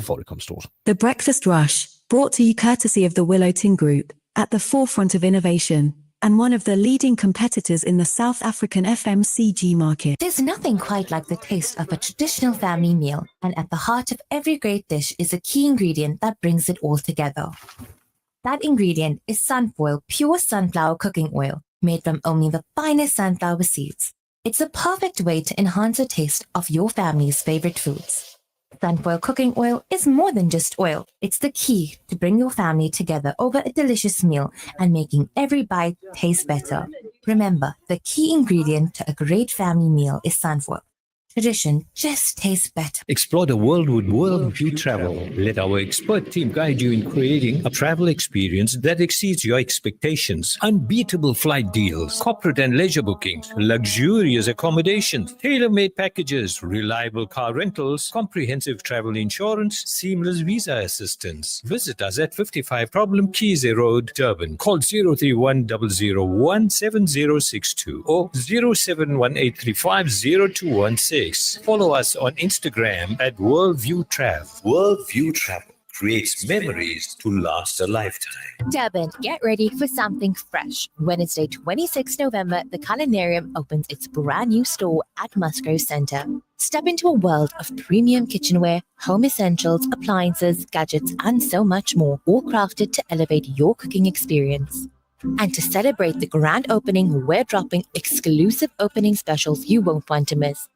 Vodacom stores. The Breakfast Rush, brought to you courtesy of the Willow Tin Group, at the forefront of innovation and one of the leading competitors in the South African FMCG market. There's nothing quite like the taste of a traditional family meal, and at the heart of every great dish is a key ingredient that brings it all together. That ingredient is Sunfoil Pure Sunflower Cooking Oil, made from only the finest sunflower seeds. It's a perfect way to enhance the taste of your family's favorite foods. Sunfoil cooking oil is more than just oil. It's the key to bring your family together over a delicious meal and making every bite taste better. Remember, the key ingredient to a great family meal is sunfoil. Tradition just tastes better. Explore the world with Worldview Travel. Let our expert team guide you in creating a travel experience that exceeds your expectations. Unbeatable flight deals, corporate and leisure bookings, luxurious accommodations, tailor-made packages, reliable car rentals, comprehensive travel insurance, seamless visa assistance. Visit us at 55 Problem Keys Road, Durban. Call 031 001 7062 or 0718350216. Follow us on Instagram at Worldview Travel. Worldview Travel creates memories to last a lifetime. Durban, get ready for something fresh. Wednesday, 26 November, the Culinarium opens its brand new store at Musgrave Centre. Step into a world of premium kitchenware, home essentials, appliances, gadgets, and so much more, all crafted to elevate your cooking experience. And to celebrate the grand opening, we're dropping exclusive opening specials you won't want to miss.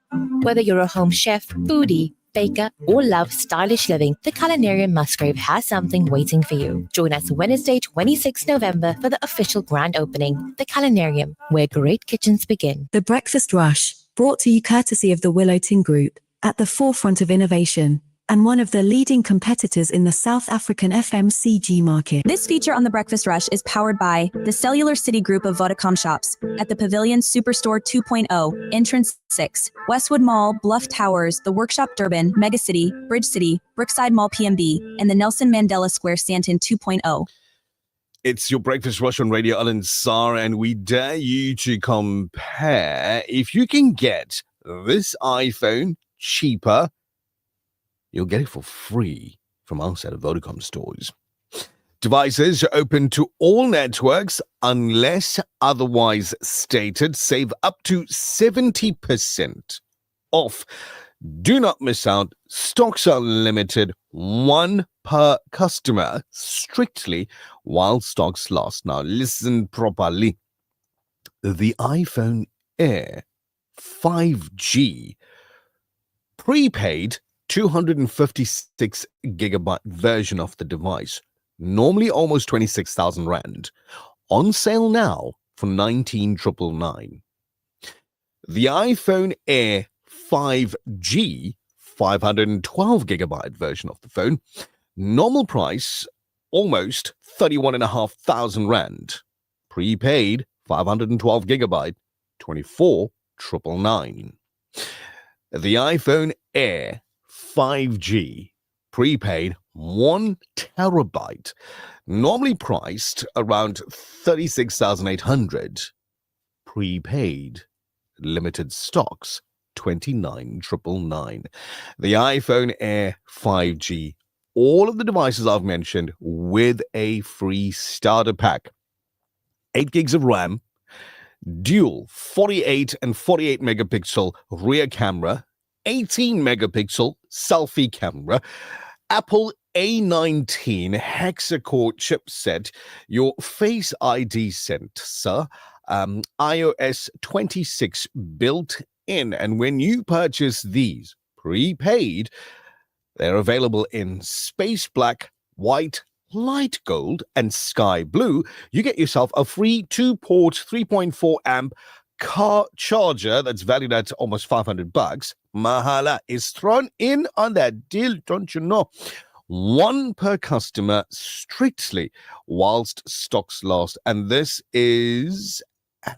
Whether you're a home chef, foodie, baker, or love stylish living, the Culinarium Musgrave has something waiting for you. Join us Wednesday, 26 November for the official grand opening, the Culinarium, where great kitchens begin. The Breakfast Rush, brought to you courtesy of the Willow Tin Group, at the forefront of innovation, and one of the leading competitors in the South African FMCG market. This feature on The Breakfast Rush is powered by the Cellular City Group of Vodacom shops at the Pavilion Superstore 2.0, Entrance 6, Westwood Mall, Bluff Towers, The Workshop Durban, Megacity, Bridge City, Brookside Mall PMB, and the Nelson Mandela Square Stanton 2.0. It's your Breakfast Rush on Radio Al-Ansar, and we dare you to compare. If you can get this iPhone cheaper, you'll get it for free from outside of Vodacom stores. Devices are open to all networks unless otherwise stated. Save up to 70% off. Do not miss out. Stocks are limited. One per customer, strictly while stocks last. Now listen properly. The iPhone Air 5G prepaid 256 gigabyte version of the device, normally almost 26,000 Rand, on sale now for 19,999. The iPhone Air 5G 512 gigabyte version of the phone, normal price almost 31,500 Rand, prepaid 512 gigabyte 24,999. The iPhone Air 5G prepaid 1 terabyte, normally priced around 36,800, prepaid, limited stocks 29,999. The iPhone Air 5G, all of the devices I've mentioned with a free starter pack, 8 gigs of RAM, dual 48 and 48 megapixel rear camera, 18 megapixel selfie camera, Apple A19 hexa-core chipset, your Face ID sensor, iOS 26 built in. And when you purchase these prepaid, they're available in space black, white, light gold, and sky blue. You get yourself a free 2-port 3.4 amp car charger that's valued at almost $500. Mahala is thrown in on that deal, don't you know? One per customer, strictly whilst stocks last. And this is a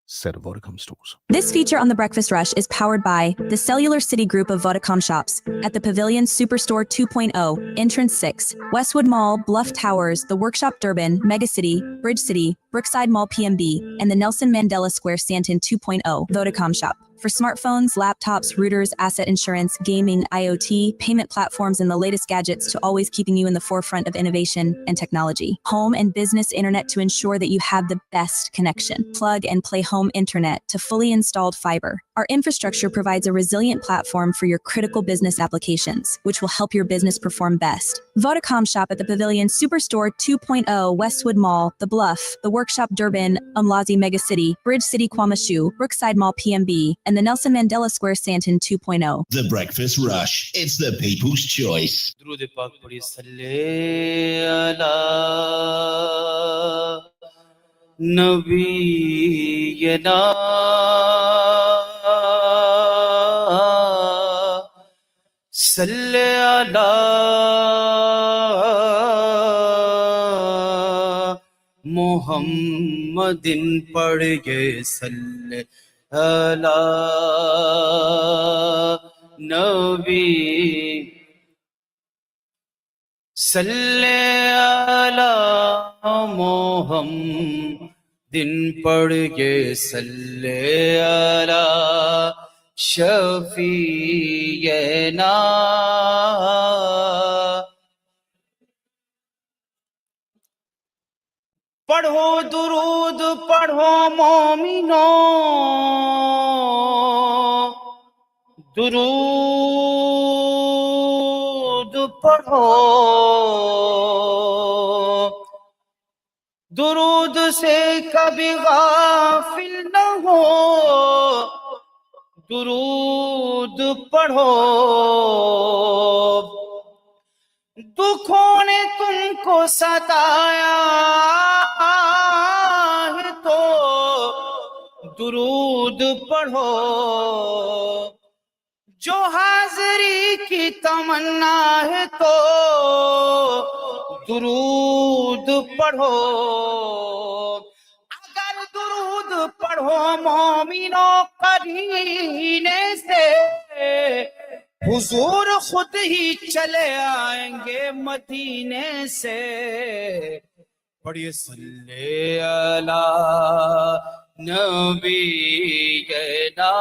set of Vodacom stores. This feature on The Breakfast Rush is powered by the Cellular City Group of Vodacom shops at the Pavilion Superstore 2.0, Entrance 6, Westwood Mall, Bluff Towers, The Workshop Durban, Megacity, Bridge City, Brookside Mall PMB, and the Nelson Mandela Square Stanton 2.0, Vodacom shop. For smartphones, laptops, routers, asset insurance, gaming, IoT, payment platforms, and the latest gadgets to always keeping you in the forefront of innovation and technology. Home and business internet to ensure that you have the best connection. Plug and play home internet to fully installed fiber. Our infrastructure provides a resilient platform for your critical business applications, which will help your business perform best. Vodacom Shop at the Pavilion Superstore 2.0, Westwood Mall, The Bluff, The Workshop Durban, Umlazi Mega City, Bridge City Kwamashu, Brookside Mall PMB, and the Nelson Mandela Square Sandton 2.0. The Breakfast Rush. It's the people's choice. درود پاک پڑھی صلی علی نبینا صلی علی محمد پڑھ گئے صلی علی نبی صلی علی محمد پڑھ گئے صلی علی شفیعنا پڑھو درود پڑھو مومنو درود پڑھو درود سے کبھی غافل نہ ہو درود پڑھو دکھوں نے تم کو ستایا ہے تو درود پڑھو جو حاضری کی تمنا ہے تو درود پڑھو اگر درود پڑھو مومنوں قرینے سے حضور خود ہی چلے آئیں گے مدینے سے پڑھیے صلی علی نبینا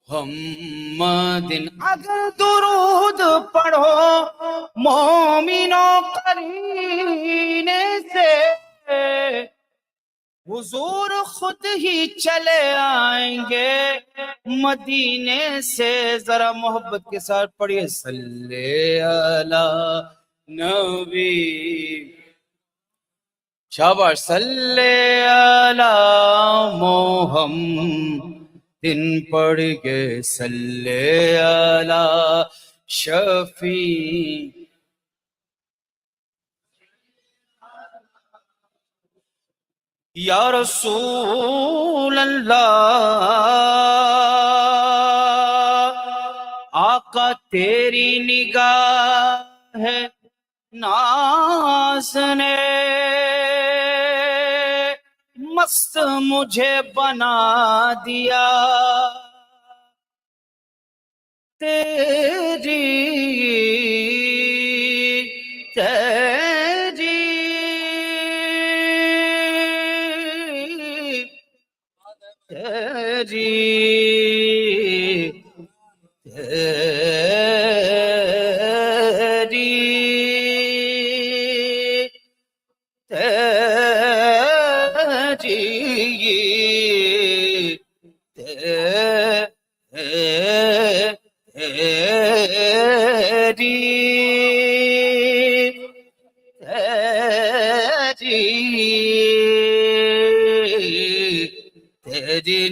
محمد اگر درود پڑھو مومنوں قرینے سے حضور خود ہی چلے آئیں گے مدینے سے ذرا محبت کے ساتھ پڑھیے صلی علی نبی شاباش صلی علی محمد پڑھ گئے صلی علی شفیع یا رسول اللہ آقا تیری نگاہ ہے ناز نے مست مجھے بنا دیا تیری تیری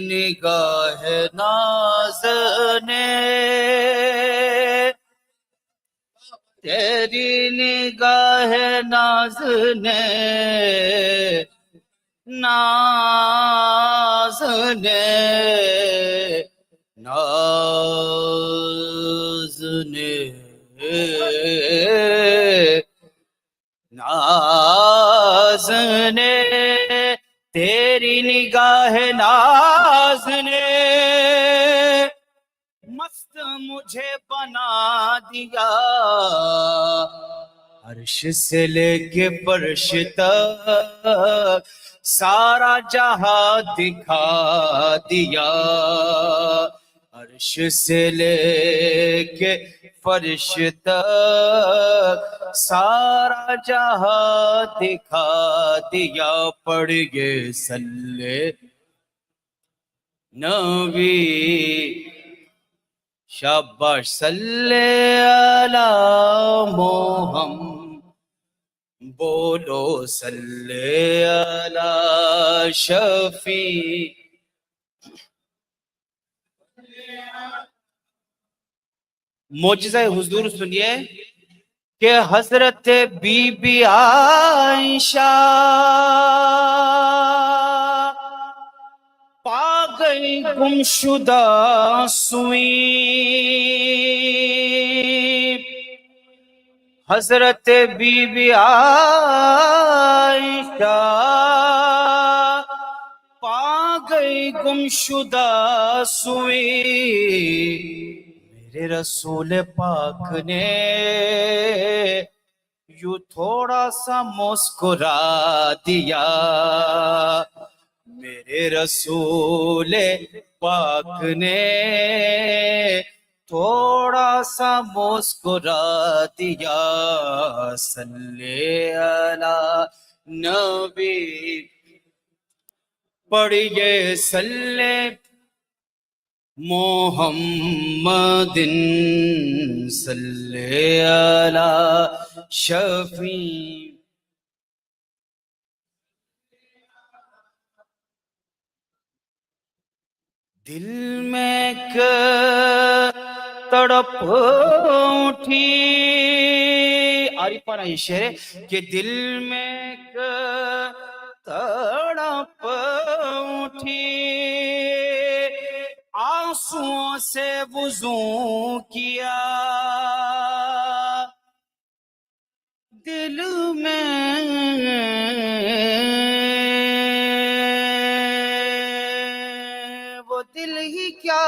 نگاہ ناز نے تیری نگاہ ناز نے ناز نے ناز نے ناز نے تیری نگاہ ناز نے مست مجھے بنا دیا عرش سے لے کے فرش تک سارا جہاں دکھا دیا عرش سے لے کے فرش تک سارا جہاں دکھا دیا پڑھ گئے صلی نبی شاباش صلی علی محمد بولو صلی علی شفیع معجزہ حضور سنیے کہ حضرت بی بی عائشہ پا گئی گمشدہ سوئی حضرت بی بی عائشہ پا گئی گمشدہ سوئی میرے رسول پاک نے یوں تھوڑا سا مسکرا دیا میرے رسول پاک نے تھوڑا سا مسکرا دیا صلی علی نبی پڑھیے صلی محمد صلی علی شفیع دل میں تڑپ اٹھی عارفانہ یہ شعر ہے کہ دل میں تڑپ اٹھی آنسوؤں سے وضو کیا دل میں وہ دل ہی کیا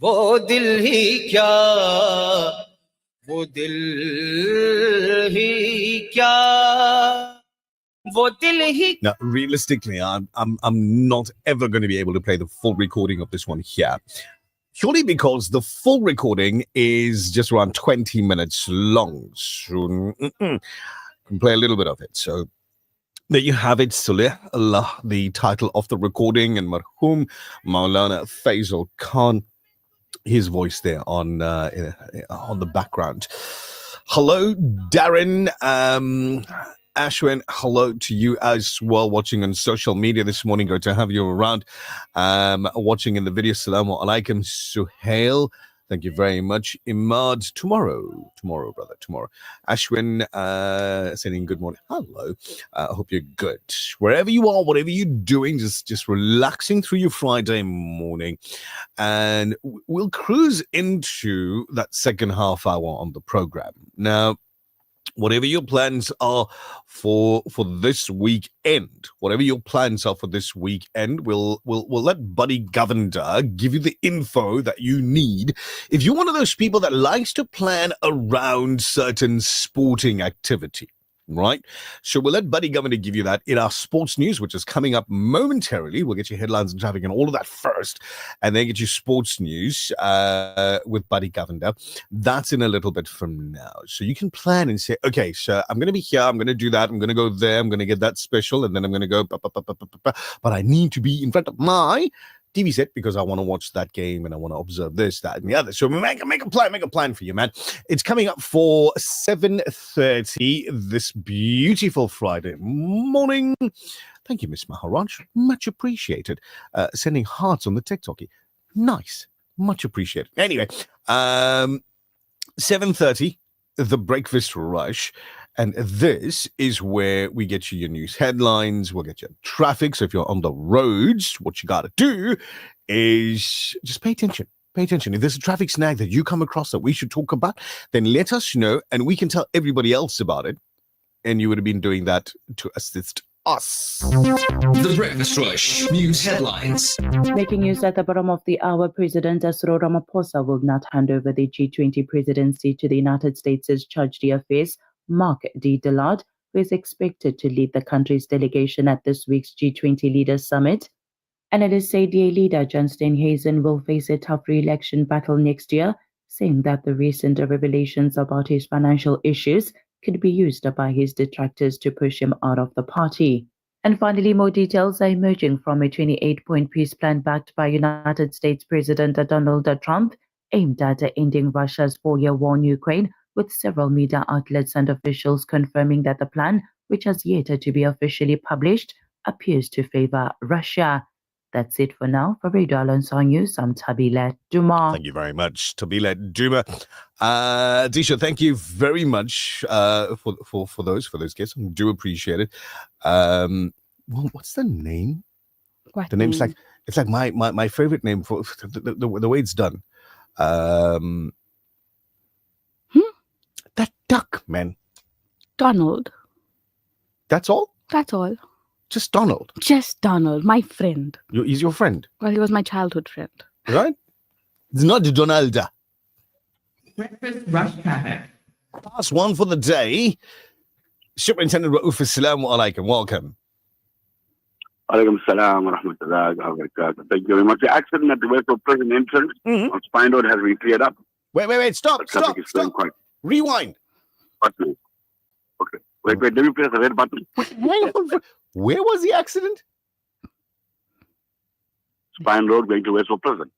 وہ دل ہی کیا وہ دل ہی کیا وہ دل ہی Now, realistically, I'm not ever going to be able to play the full recording of this one here. Purely because the full recording is just around 20 minutes long. So, can play a little bit of it. So, there you have it, Suleh Allah, the title of the recording, and Marhum Maulana Faisal Khan, his voice there on the background. Hello, Darren. Ashwin, hello to you as well, watching on social media this morning. Great to have you around. Watching in the video. Assalamu alaikum, Suhail. Thank you very much. Imad, tomorrow, brother, tomorrow. Ashwin, saying good morning. Hello. I hope you're good. Wherever you are, whatever you're doing, just relaxing through your Friday morning. And we'll cruise into that second half hour on the program. Now, whatever your plans are for this weekend, we'll let Buddy Governor give you the info that you need. If you're one of those people that likes to plan around certain sporting activity, right? So we'll let Buddy Governor give you that in our sports news, which is coming up momentarily. We'll get you headlines and traffic and all of that first, and then get you sports news with Buddy Governor. That's in a little bit from now. So you can plan and say, okay, so I'm going to be here, I'm going to do that, I'm going to go there, I'm going to get that special, and then I'm going to go, but I need to be in front of my TV set because I want to watch that game and I want to observe this, that, and the other. So make a plan for you, man. It's coming up for 7:30 this beautiful Friday morning. Thank you, Miss Maharaj. Much appreciated. Sending hearts on the TikTok. Nice. Much appreciated. Anyway, 7:30, the breakfast rush. And this is where we get you your news headlines. We'll get you traffic. So if you're on the roads, what you got to do is just pay attention. Pay attention. If there's a traffic snag that you come across that we should talk about, then let us know and we can tell everybody else about it. And you would have been doing that to assist us. The Breakfast Rush News Headlines. Making news at the bottom of the hour, President Cyril Ramaphosa will not hand over the G20 presidency to the United States' Charge d'Affaires, Mark D. Dillard, who is expected to lead the country's delegation at this week's G20 Leaders Summit. Analysts say DA leader John Steenhuisen will face a tough re-election battle next year, saying that the recent revelations about his financial issues could be used by his detractors to push him out of the party. And finally, more details are emerging from a 28-point peace plan backed by United States President Donald Trump, aimed at ending Russia's 4-year war in Ukraine, with several media outlets and officials confirming that the plan, which has yet to be officially published, appears to favor Russia. That's it for now. For Radio Al-Ansar News, I'm Tabila Duma. Thank you very much, Tabila Duma. Disha, thank you very much for those gifts. I do appreciate it. What's the name? What the name's name? it's like my favorite name for the way it's done. That duck, man. Donald. That's all? That's all. Just Donald. Just Donald, my friend. He's your friend, Well, he was my childhood friend. right? It's not Donalda. Breakfast Rush Traffic. Last one for the day. Superintendent Rauf, assalamu alaikum. Welcome. Alaikum salam wa rahmatullahi wa barakatuh. Thank you very much. The accident at the Westwood Prison entrance on Spine Road has been cleared up. Wait, stop. Traffic is flowing quite. Rewind. Okay. Wait, let me press the red button. Where was the accident? Spine Road going to Westwood Prison.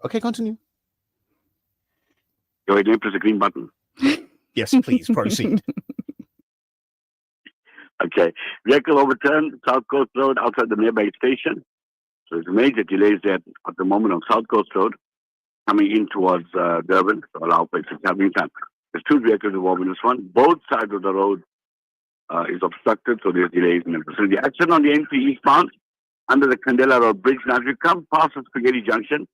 Okay, continue. Wait, let me press the green button. Yes, please proceed. Okay. Vehicle overturned South Coast Road outside the nearby station. So there's major delays there at the moment on South Coast Road coming in towards Durban to allow for its traveling time. There's 2 vehicles involved in this one. Both sides of the road is obstructed, so there's delays in the vicinity. Action on the N3 eastbound under the Candela Road Bridge. Now, as you come past the Spaghetti Junction,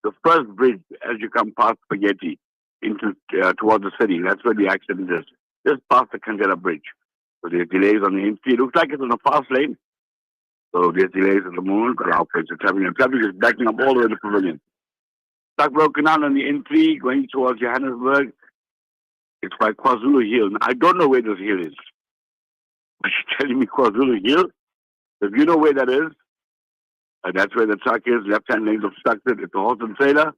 the first bridge as you come past Spaghetti into towards the city, that's where the accident is. Just past the Candela Bridge. So there's delays on the N3. It looks like it's in a fast lane. So there's delays at the moment. Traffic is backing up all the way to Pavilion. Stuck broken down on the N3 going towards Johannesburg. It's by KwaZulu Hill. Now, I don't know where this hill is. But you're telling me KwaZulu Hill? If you know where that is, that's where the truck is. Left-hand lane obstructed. It's a horse and trailer.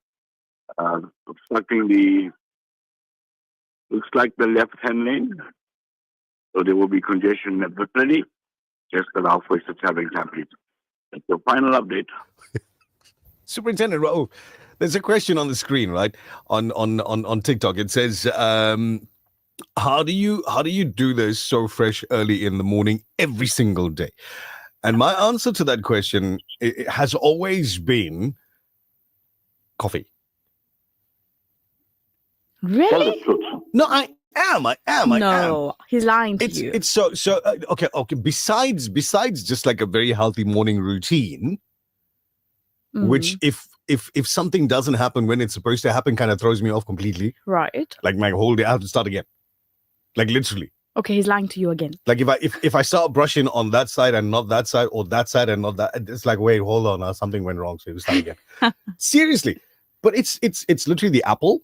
Obstructing looks like the left-hand lane. So there will be congestion in the vicinity. Just allow for the traveling time, please. That's the final update. Superintendent Rauf, there's a question on the screen, right? On TikTok. It says, how do you do this so fresh early in the morning every single day? And my answer to that question it has always been coffee. Really? No, I am. No, he's lying to you. It's so okay. Besides just like a very healthy morning routine, which if something doesn't happen when it's supposed to happen, kind of throws me off completely. Right. Like my whole day, I have to start again. Like literally. Okay, he's lying to you again. Like if I start brushing on that side and not that side, or that side and not that, it's like, wait, hold on, something went wrong, so you start again. Seriously, but it's literally the apple,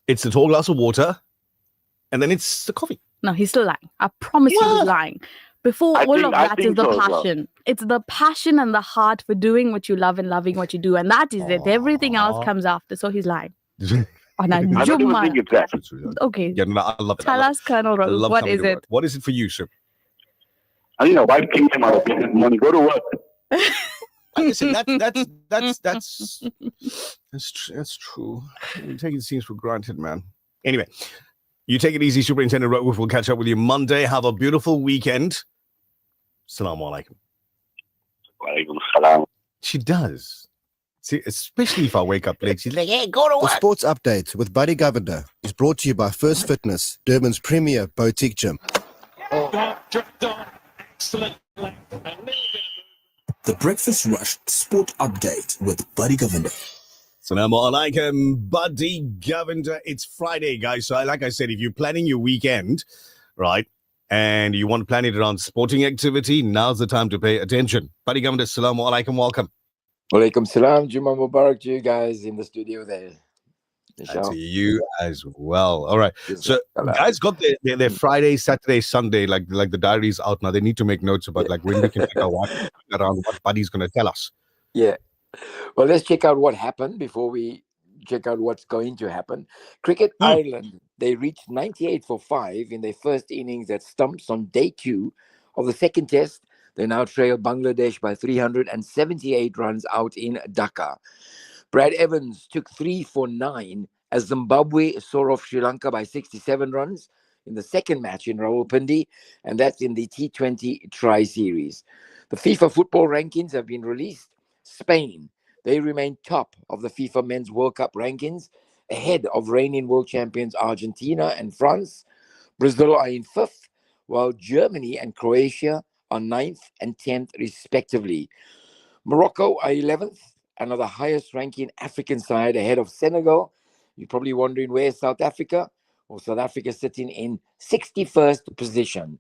it's the tall glass of water, and then it's the coffee. No, he's still lying. I promise you he's lying. Before I all think- of I that think is the so as well. passion. It's the passion and the heart for doing what you love and loving what you do. And that is it. Everything else comes after. So he's lying. On a I don't even Juma. think it's that. Okay. Yeah, no, I love it. Tell us, Colonel I Rose, love what coming is to it? work. What is it for you, sir? I think my wife came out of business morning. Go to work. Listen, that's true. You're taking things for granted, man. Anyway, you take it easy, Superintendent Rauf. We'll catch up with you Monday. Have a beautiful weekend. Assalamu alaikum. Walaikum salam. She does. See, especially if I wake up late, she's like, hey, go to The work. Sports Update with Buddy Governor is brought to you by First Fitness, Durban's premier boutique gym. The Breakfast Rush Sport Update with Buddy Governor. Assalamu alaikum, Buddy Governor. It's Friday, guys. So like I said, if you're planning your weekend, right, and you want to plan it around sporting activity, now's the time to pay attention. Buddy Governor, Assalamu alaikum, welcome. Walaikum salam. Juma Mubarak to you guys in the studio there. And to you as well. All right. So guys got their Friday, Saturday, Sunday, like the diaries out now. They need to make notes about like when we can figure out around what Buddy's going to tell us. Yeah. Well, let's check out what happened before we check out what's going to happen. Cricket Ireland, they reached 98 for 5 in their first innings at stumps on day 2 of the second test. They now trail Bangladesh by 378 runs out in Dhaka. Brad Evans took 3 for 9 as Zimbabwe saw off Sri Lanka by 67 runs in the second match in Rawalpindi, and that's in the T20 Tri-Series. The FIFA football rankings have been released. Spain, they remain top of the FIFA Men's World Cup rankings, ahead of reigning world champions Argentina and France. Brazil are in 5th, while Germany and Croatia are 9th and 10th respectively. Morocco are 11th, another highest ranking African side ahead of Senegal. You're probably wondering where South Africa, or South Africa sitting in 61st position.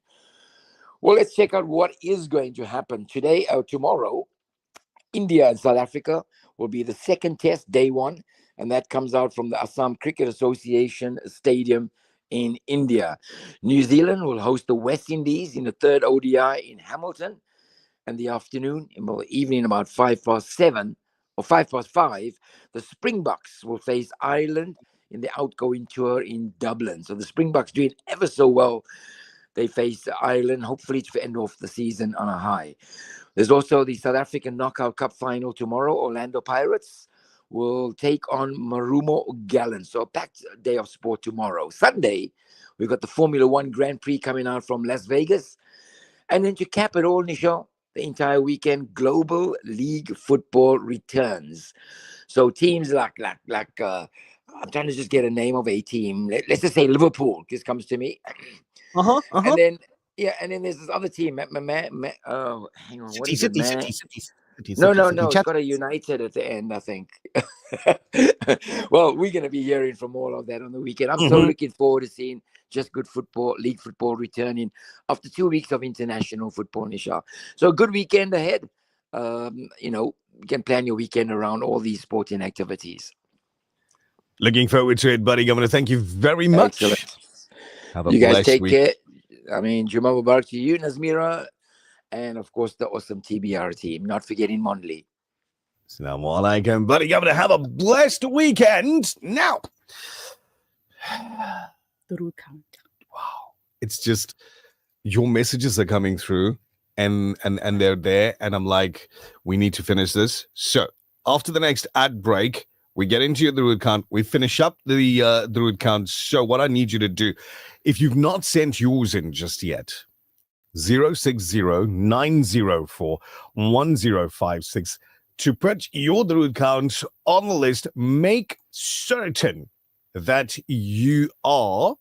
Well, let's check out what is going to happen today or tomorrow. India and South Africa will be the second test, day 1, and that comes out from the Assam Cricket Association Stadium in India. New Zealand will host the West Indies in the third ODI in Hamilton. And the afternoon, in the evening, about 7:05, or 5:05, the Springboks will face Ireland in the outgoing tour in Dublin. So the Springboks doing ever so well. They face Ireland, hopefully to end off the season on a high. There's also the South African Knockout Cup final tomorrow. Orlando Pirates will take on Marumo Gallants. So a packed day of sport tomorrow. Sunday, we've got the Formula One Grand Prix coming out from Las Vegas. And then to cap it all, Nisha, the entire weekend, Global League Football returns. So teams like I'm trying to just get a name of a team. Let's just say Liverpool, just comes to me. And then there's this other team. Hang on, what is it? No, it's got a United at the end, I think. Well, we're going to be hearing from all of that on the weekend. I'm so looking forward to seeing just good football, league football returning after 2 weeks of international football, Nisha. So a good weekend ahead. You can plan your weekend around all these sporting activities. Looking forward to it, buddy. Governor, thank you very much. Excellent. Have a You guys blessed take week. care. I mean, Juma Mubarak to you, Nazmira, and of course the awesome TBR team. Not forgetting Monley. Assalamu alaikum, buddy. Governor, have a blessed weekend. Now, The root count. it's just your messages are coming through, and they're there, and I'm like, we need to finish this. So after the next ad break, we get into the root count. We finish up the root count. So what I need you to do, if you've not sent yours in just yet, 060-904-1056 to put your root count on the list. Make certain that you are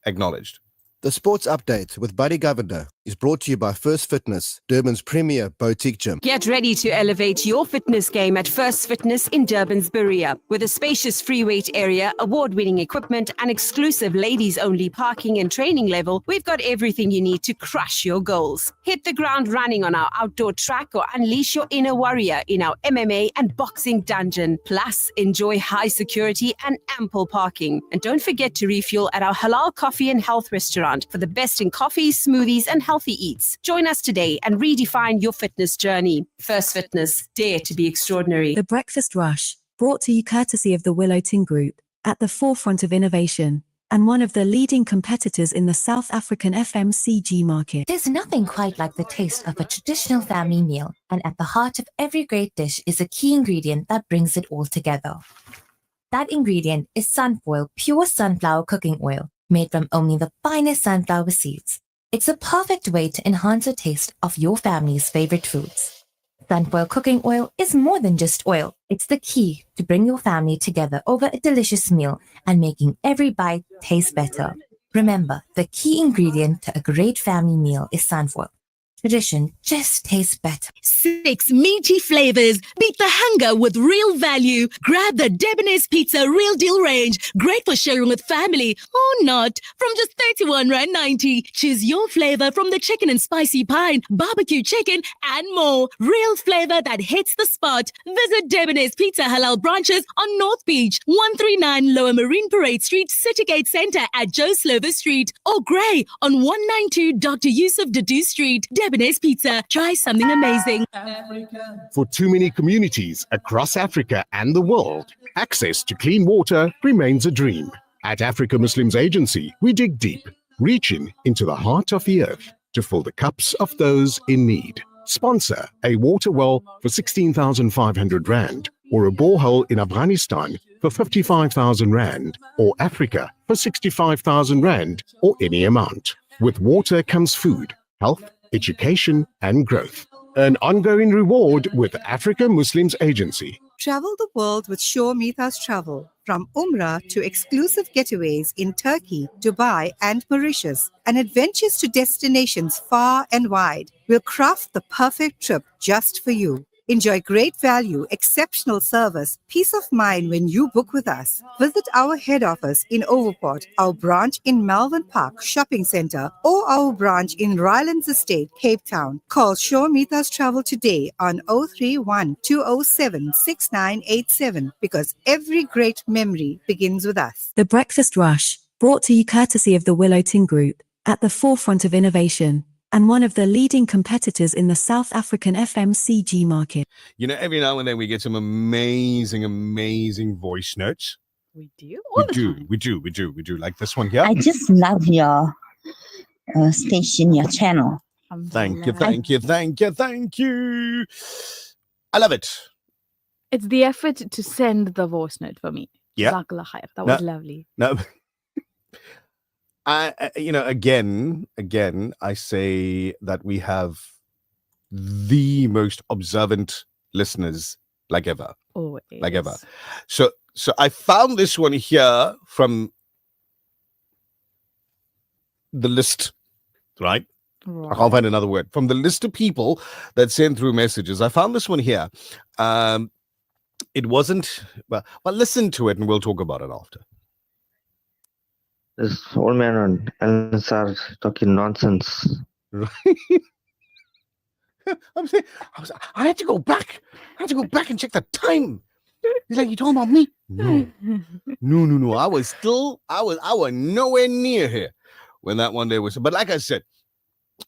acknowledged. The Sports Update with Buddy Governor is brought to you by First Fitness, Durban's premier boutique gym. Get ready to elevate your fitness game at First Fitness in Durban's Berea. With a spacious free weight area, award-winning equipment, and exclusive ladies-only parking and training level, we've got everything you need to crush your goals. Hit the ground running on our outdoor track or unleash your inner warrior in our MMA and boxing dungeon. Plus, enjoy high security and ample parking. And don't forget to refuel at our Halal Coffee and Health restaurant for the best in coffees, smoothies, and healthy eats. Join us today and redefine your fitness journey. First Fitness, dare to be extraordinary. The Breakfast Rush, brought to you courtesy of the Willow Tin Group, at the forefront of innovation, and one of the leading competitors in the South African FMCG market. There's nothing quite like the taste of a traditional family meal, and at the heart of every great dish is a key ingredient that brings it all together. That ingredient is Sunfoil Pure Sunflower Cooking Oil, made from only the finest sunflower seeds. It's a perfect way to enhance the taste of your family's favorite foods. Sunfoil Cooking Oil is more than just oil. It's the key to bring your family together over a delicious meal and making every bite taste better. Remember, the key ingredient to a great family meal is Sunfoil. tradition just tastes better. 6 meaty flavors. Beat the hunger with real value. Grab the Debonairs Pizza Real Deal range. Great for sharing with family or not. From just 31 Rand 90. Choose your flavor from the chicken and spicy pine, barbecue chicken, and more. Real flavor that hits the spot. Visit Debonairs Pizza Halal branches on North Beach, 139 Lower Marine Parade Street, Citygate Centre at Joe Slover Street, or Grey on 192 Dr. Yusuf Dadu Street. Debonairs Pizza. Try something amazing. For too many communities across Africa and the world, access to clean water remains a dream. At Africa Muslims Agency, we dig deep, reaching into the heart of the earth to fill the cups of those in need. Sponsor a water well for 16,500 Rand, or a borehole in Afghanistan for 55,000 Rand, or Africa for 65,000 Rand, or any amount. With water comes food, health, education, and growth. An ongoing reward with Africa Muslims Agency. Travel the world with Shore Mithas Travel. From Umrah to exclusive getaways in Turkey, Dubai, and Mauritius, and adventures to destinations far and wide. We'll craft the perfect trip just for you. Enjoy great value, exceptional service, peace of mind when you book with us. Visit our head office in Overport, our branch in Melvin Park Shopping Centre, or our branch in Rylands Estate, Cape Town. Call Shore Mithas Travel today on 031 207 6987 because every great memory begins with us. The Breakfast Rush, brought to you courtesy of the Willow Tin Group, at the forefront of innovation, and one of the leading competitors in the South African FMCG market. You know, every now and then we get some amazing voice notes. We do? We do. Like this one here. I just love your station, your channel. Thank you. I love it. It's the effort to send the voice note for me. Yeah. Jazakallah khair. That was lovely. No. Again, I say that we have the most observant listeners like ever. Always. Like ever. So I found this one here from the list, right? I can't find another word. From the list of people that send through messages, I found this one here. It wasn't, well, listen to it and we'll talk about it after. This old man on Al-Ansar talking nonsense. Right. I had to go back. And check the time. He's like, you talking about me? No. I was nowhere near here when that one day was. But like I said,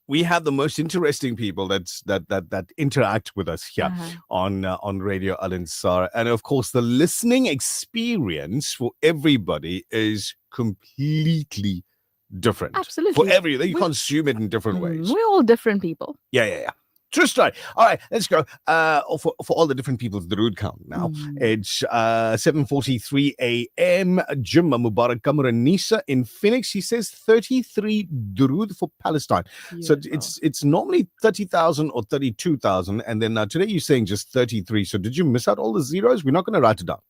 we have the most interesting people that interact with us here on Radio Al-Ansar. And of course, the listening experience for everybody is completely different. Absolutely. For everything, you consume it in different ways. We're all different people. Yeah. True story. All right, let's go. For all the different people's Durood count now. It's 7:43 a.m. Jumma Mubarak Kamran Nisa in Phoenix. He says 33 Durood for Palestine. So it's normally 30,000 or 32,000. And then today you're saying just 33. So did you miss out all the zeros? We're not going to write it down.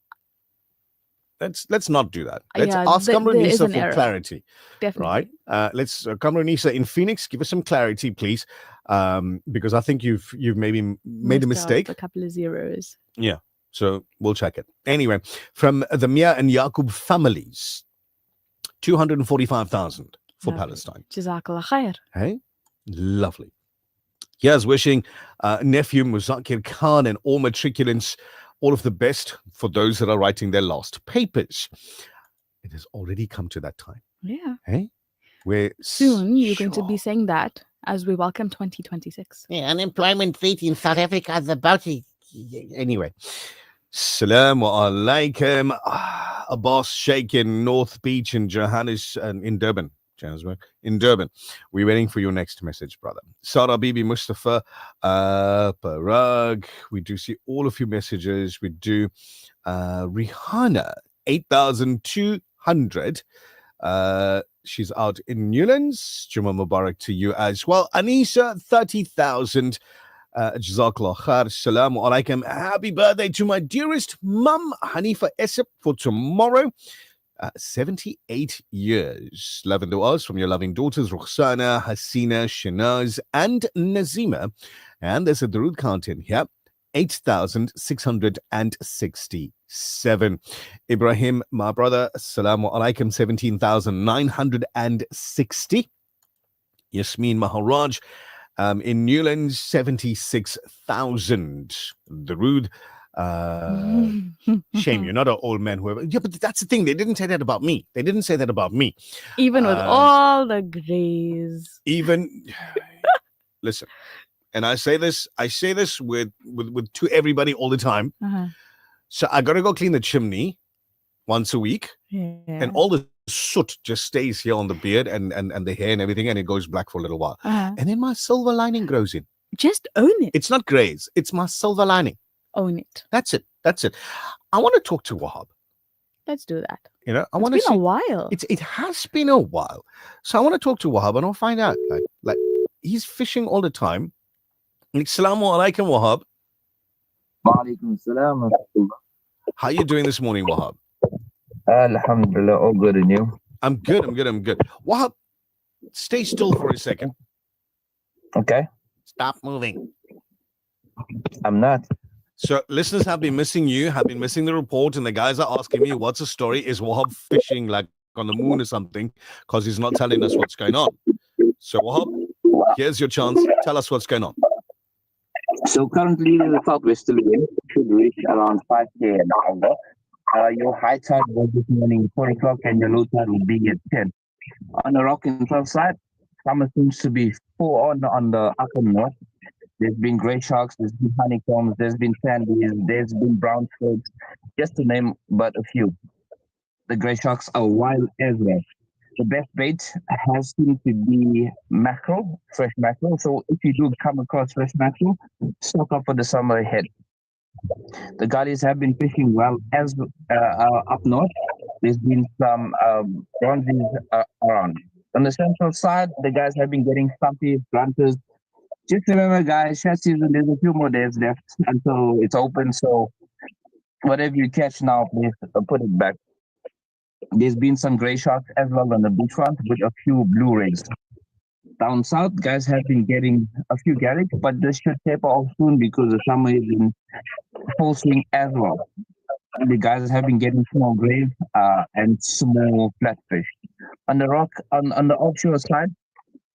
Let's not do that. Let's ask Kamran Nisa for clarity. Definitely. Right? Let's Kamran Nisa in Phoenix, give us some clarity, please. Because I think you've maybe made a mistake. A couple of zeros. Yeah. So we'll check it. Anyway, from the Mia and Yaqub families, 245,000 for Palestine. Jazakallah khair. Hey, lovely. Here's wishing nephew Muzakir Khan and all matriculants all of the best for those that are writing their last papers. It has already come to that time. Yeah. Hey, where soon you're going to be saying that as we welcome 2026. Yeah, unemployment rate in South Africa is about to... Anyway. Salaam alaikum. Abbas Sheikh in North Beach in Johannesburg, in Durban. In Durban. We're waiting for your next message, brother. Sarah Bibi Mustafa, Parag. We do see all of your messages. We do Rihanna, 8,200. She's out in Newlands. Juma Mubarak to you as well. Anisa, 30,000. Jazakallah khair. Assalamu alaikum. Happy birthday to my dearest mum, Hanifa Esep, for tomorrow. 78 years. Loving du'as from your loving daughters, Rukhsana, Hasina, Shanaz, and Nazima. And there's a Durood count in here, 8,667. Ibrahim, my brother, Assalamu alaikum, 17,960. Yasmin Maharaj, in Newlands, 76,000. Durood. Shame you're not an old man, whoever. Yeah, but that's the thing. They didn't say that about me. They didn't say that about me. Even with all the grays. Even listen, and I say this with to everybody all the time. So I gotta go clean the chimney once a week, and all the soot just stays here on the beard and the hair and everything, and it goes black for a little while. And then my silver lining grows in. Just own it. It's not grays, it's my silver lining. Own it. That's it. I want to talk to Wahab. Let's do that. You know, It's been a while. It has been a while. So I want to talk to Wahab and I'll find out. Like he's fishing all the time. Assalamu alaikum, Wahab. Walaikum salam. How are you doing this morning, Wahab? Alhamdulillah, all good, and you? I'm good. Wahab, stay still for a second. Okay. Stop moving. I'm not. So listeners have been missing you, have been missing the report, and the guys are asking me, what's the story? Is Wahab fishing like on the moon or something? Because he's not telling us what's going on. So Wahab, here's your chance. Tell us what's going on. So currently the southwesterly wind should reach around 5 km an hour. Your high tide was this morning 4 o'clock and your low tide will be at 10. On the rock and south side, summer seems to be full on the upper north. There's been grey sharks, there's been honeycombs, there's been sandies, there's been brown throats, just to name but a few. The grey sharks are wild as well. The best bait has seemed to be mackerel, fresh mackerel. So if you do come across fresh mackerel, stock up for the summer ahead. The gullies have been fishing well as up north. There's been some bronzies around. On the central side, the guys have been getting stumpy, grunters. Just remember, guys, shad season, there's a few more days left until it's open. So whatever you catch now, please put it back. There's been some grey sharks as well on the beachfront with a few blue rays. Down south, guys have been getting a few garlic, but this should taper off soon because the summer is in full swing as well. The guys have been getting small grays and small flatfish. On the rock, on the offshore side,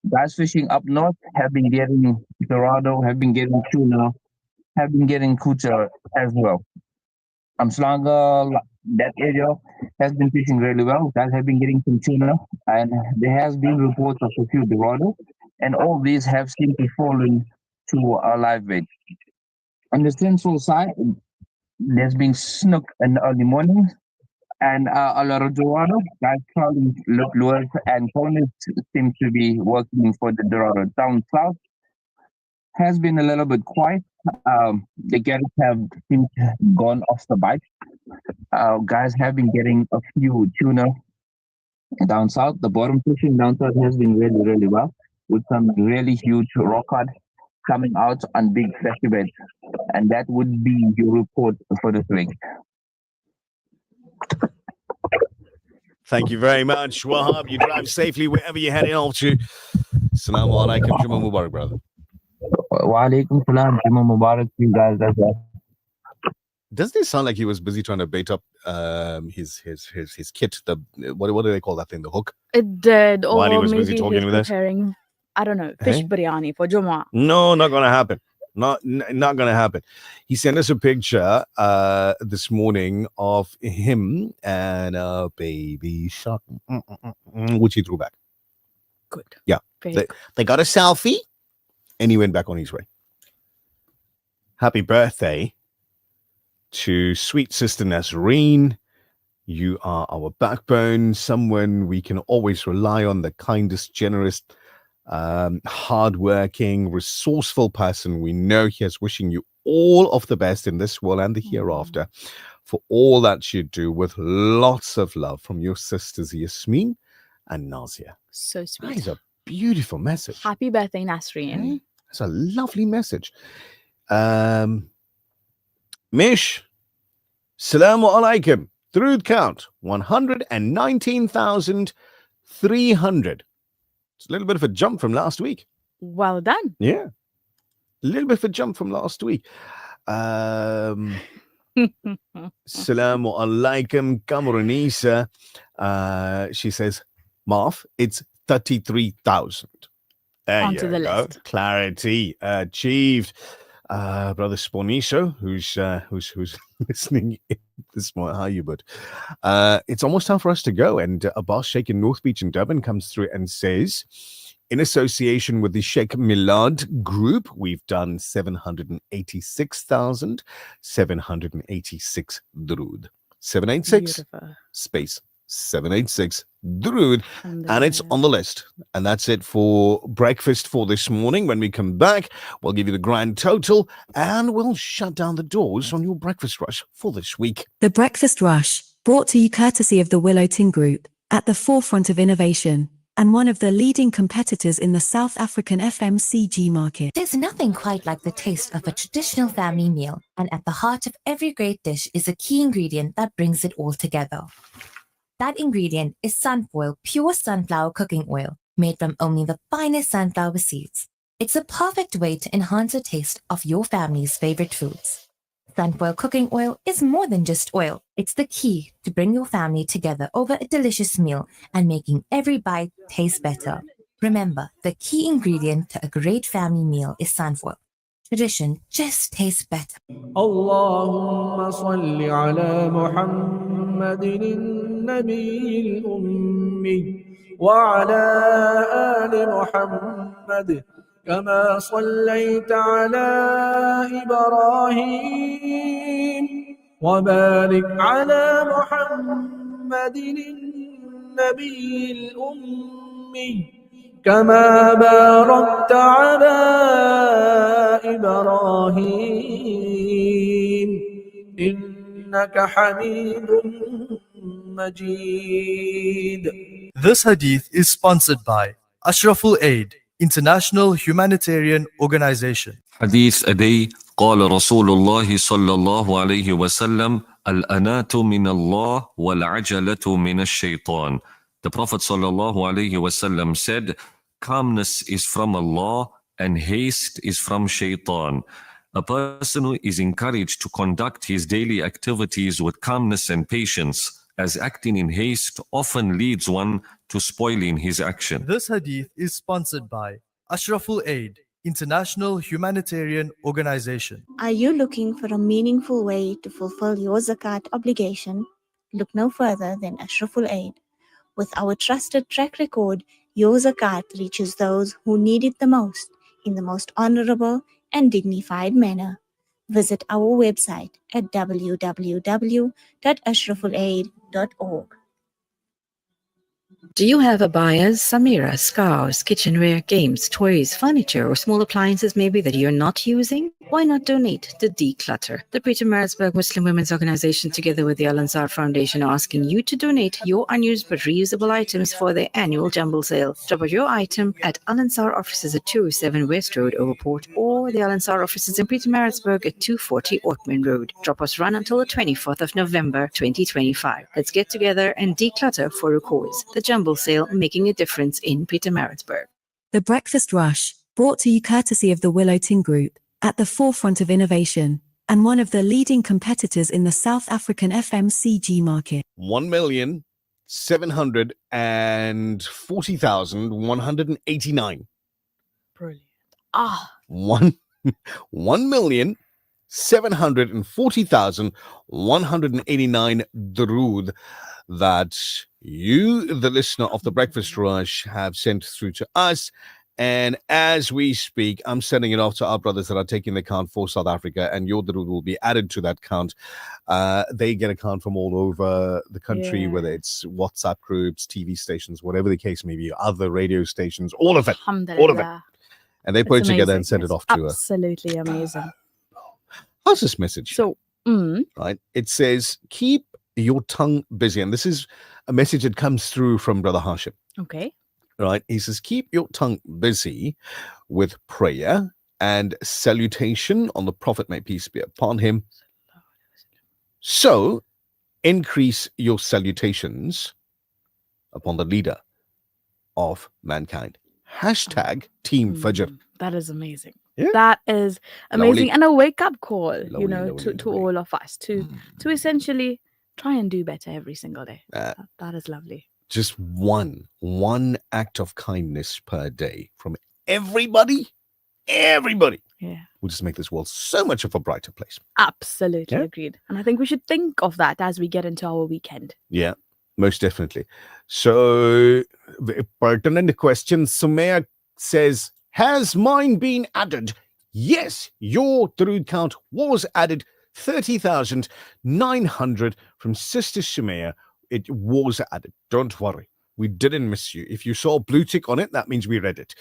guys fishing up north have been getting dorado, have been getting tuna, have been getting kucha as well. Amslanga, that area has been fishing really well. Guys have been getting some tuna, and there has been reports of a few dorado, and all these have seemed to fallen to a live bait. On the central side, there's been snook in the early morning, and a lot of dorado. Guys trawling lures and ponies seem to be working for the dorado. Down south has been a little bit quiet. The garrets have seemed to have gone off the bite. Guys have been getting a few tuna down south. The bottom fishing down south has been really, really well, with some really huge rock cod coming out on big fleshy beds. And that would be your report for this week. Thank you very much, Wahab. You drive safely wherever you're heading off to. Assalamu alaikum, Jummah Mubarak, brother. Wa alaikum salam, Jummah Mubarak to you guys as well. Doesn't it sound like he was busy trying to bait up his kit? The what do they call that thing? The hook? It did. While he Or was maybe busy talking he's with us? preparing, I don't know, fish Hey? biryani for Jumu'ah. No, not gonna happen. Not gonna happen. He sent us a picture this morning of him and a baby shark, which he threw back. Good. Yeah, Very they got a selfie, and he went back on his way. Happy birthday to sweet sister Nasreen. You are our backbone, someone we can always rely on, the kindest, generous, hardworking, resourceful person we know. He is wishing you all of the best in this world and the hereafter for all that you do, with lots of love from your sisters Yasmin and Nazia. So That sweet. is a beautiful message. Happy birthday, Nasreen. It's a lovely message. Mish, Salamu alaikum. Through count, 119,300. It's a little bit of a jump from last week. Well done. Yeah. A little bit of a jump from last week. Salamu alaikum, Kamarunisa. She says, Marv, it's 33,000. There Onto you the go. list. Clarity achieved. Brother Sponiso, who's listening in this morning. How are you, bud? It's almost time for us to go. And Abbas Sheikh in North Beach in Durban comes through and says, in association with the Sheikh Milad Group, we've done 786,786 Drood. 786 Beautiful. space 786 Drood. And it's on the list. And that's it for breakfast for this morning. When we come back, we'll give you the grand total and we'll shut down the doors on your breakfast rush for this week. The Breakfast Rush, brought to you courtesy of the Willow Tin Group, at the forefront of innovation, and one of the leading competitors in the South African FMCG market. There's nothing quite like the taste of a traditional family meal, and at the heart of every great dish is a key ingredient that brings it all together. That ingredient is Sunfoil pure sunflower cooking oil, made from only the finest sunflower seeds. It's a perfect way to enhance the taste of your family's favorite foods. Sunfoil cooking oil is more than just oil. It's the key to bring your family together over a delicious meal and making every bite taste better. Remember, the key ingredient to a great family meal is sunfoil. Tradition just tastes better. اللهم صل على محمد النبي الأمي وعلى آل محمد كما صليت على إبراهيم وبارك على محمد النبي الأمي كما باركت على إبراهيم إنك حميد مجيد. This hadith is sponsored by Ashraful Aid, International Humanitarian Organization. حديث أدي قال رسول الله صلى الله عليه وسلم الأنات من الله والعجلة من الشيطان. The Prophet صلى الله عليه وسلم said, calmness is from Allah and haste is from shaitan. A person who is encouraged to conduct his daily activities with calmness and patience, as acting in haste often leads one to spoiling his action. This hadith is sponsored by Ashraful Aid, International Humanitarian Organization. Are you looking for a meaningful way to fulfill your zakat obligation? Look no further than Ashraful Aid. With our trusted track record, your zakat reaches those who need it the most in the most honorable and dignified manner. Visit our website at www.ashrafulaid.org. Do you have abayas, samiras, scarves, kitchenware, games, toys, furniture, or small appliances maybe that you're not using? Why not donate to Declutter? The Pietermaritzburg Muslim Women's Organization, together with the Al Ansar Foundation, are asking you to donate your unused but reusable items for their annual jumble sale. Drop out your item at Al Ansar offices at 207 West Road, Overport, or the Al Ansar offices in Pietermaritzburg at 240 Orkman Road. Drop-offs run until the 24th of November 2025. Let's get together and declutter for a cause. The jumble sale, making a difference in Pietermaritzburg. The Breakfast Rush, brought to you courtesy of the Willow Tin Group, at the forefront of innovation, and one of the leading competitors in the South African FMCG market. 1,740,189. Brilliant. 1,740,189 Drood that you, the listener of the Breakfast Rush, have sent through to us. And as we speak, I'm sending it off to our brothers that are taking the count for South Africa, and your Drood will be added to that count. They get a count from all over the country, whether it's WhatsApp groups, TV stations, whatever the case may be, other radio stations, all of it. All of it. Alhamdulillah. And they put It's it together and amazing. send it It's off to us. Absolutely amazing. How's this message? So, right, it says, keep your tongue busy. And this is a message that comes through from Brother Hashim. okay. Right, he says, keep your tongue busy with prayer and salutation on the Prophet, may peace be upon him, so increase your salutations upon the leader of mankind. Hashtag Team Fajr. That is amazing. Yeah. That is amazing. Lovely. And a wake-up call, you Lovely, know, lovely, to all of us to essentially try and do better every single day. That is lovely. Just one act of kindness per day from everybody Yeah. will just make this world so much of a brighter place. Absolutely Yeah. agreed. And I think we should think of that as we get into our weekend. Yeah, most definitely. So, the pertinent question, Sumaya says, has mine been added? Yes, your Durood count was added. 30,900 from Sister Sumaya. It was added. Don't worry. We didn't miss you. If you saw a blue tick on it, that means we read it.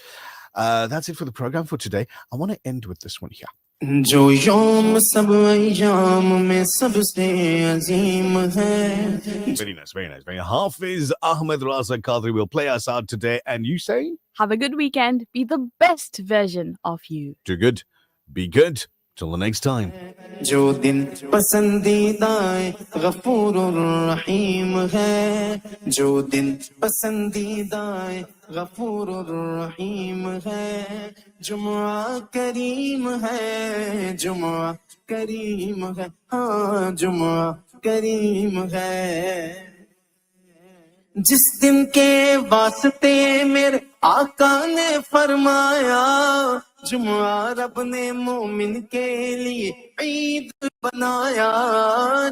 That's it for the program for today. I want to end with this one here. जो यौम सब अय्याम में सबसे अजीम है. Very nice, very nice. Very Hafiz Ahmed Raza Qadri will play us out today. And you say? Have a good weekend. Be the best version of you. Do good. Be good. Till the next time. जो दिन पसंदीदा गफूर रहीम है. जो दिन पसंदीदा गफूर रहीम है. जुम्आ करीम है. जुम्आ करीम है. हाँ जुम्आ करीम है. जिस दिन के वास्ते मेरे आका ने फरमाया. जुम्आ रब ने मोमिन के लिए ईद बनाया.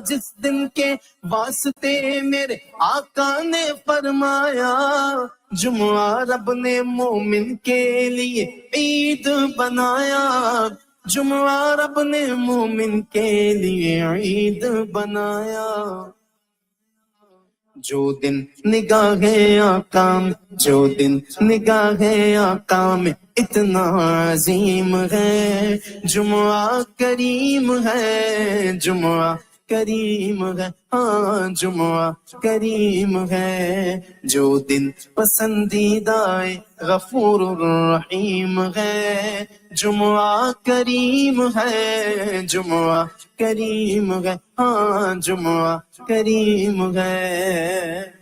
जिस दिन के वास्ते मेरे आका ने फरमाया. जुम्आ रब ने मोमिन के लिए ईद बनाया. जुम्आ रब ने मोमिन के लिए ईद बनाया. जो दिन निगाहे आका में, जो दिन निगाहे आका में इतना अजीम है. जुम्आ करीम है. जुम्आ करीम है. हाँ जुम्आ करीम है. जो दिन पसंदीदा गफूर रहीम है. जुम्आ करीम है. जुम्आ करीम है. हाँ जुम्आ करीम है.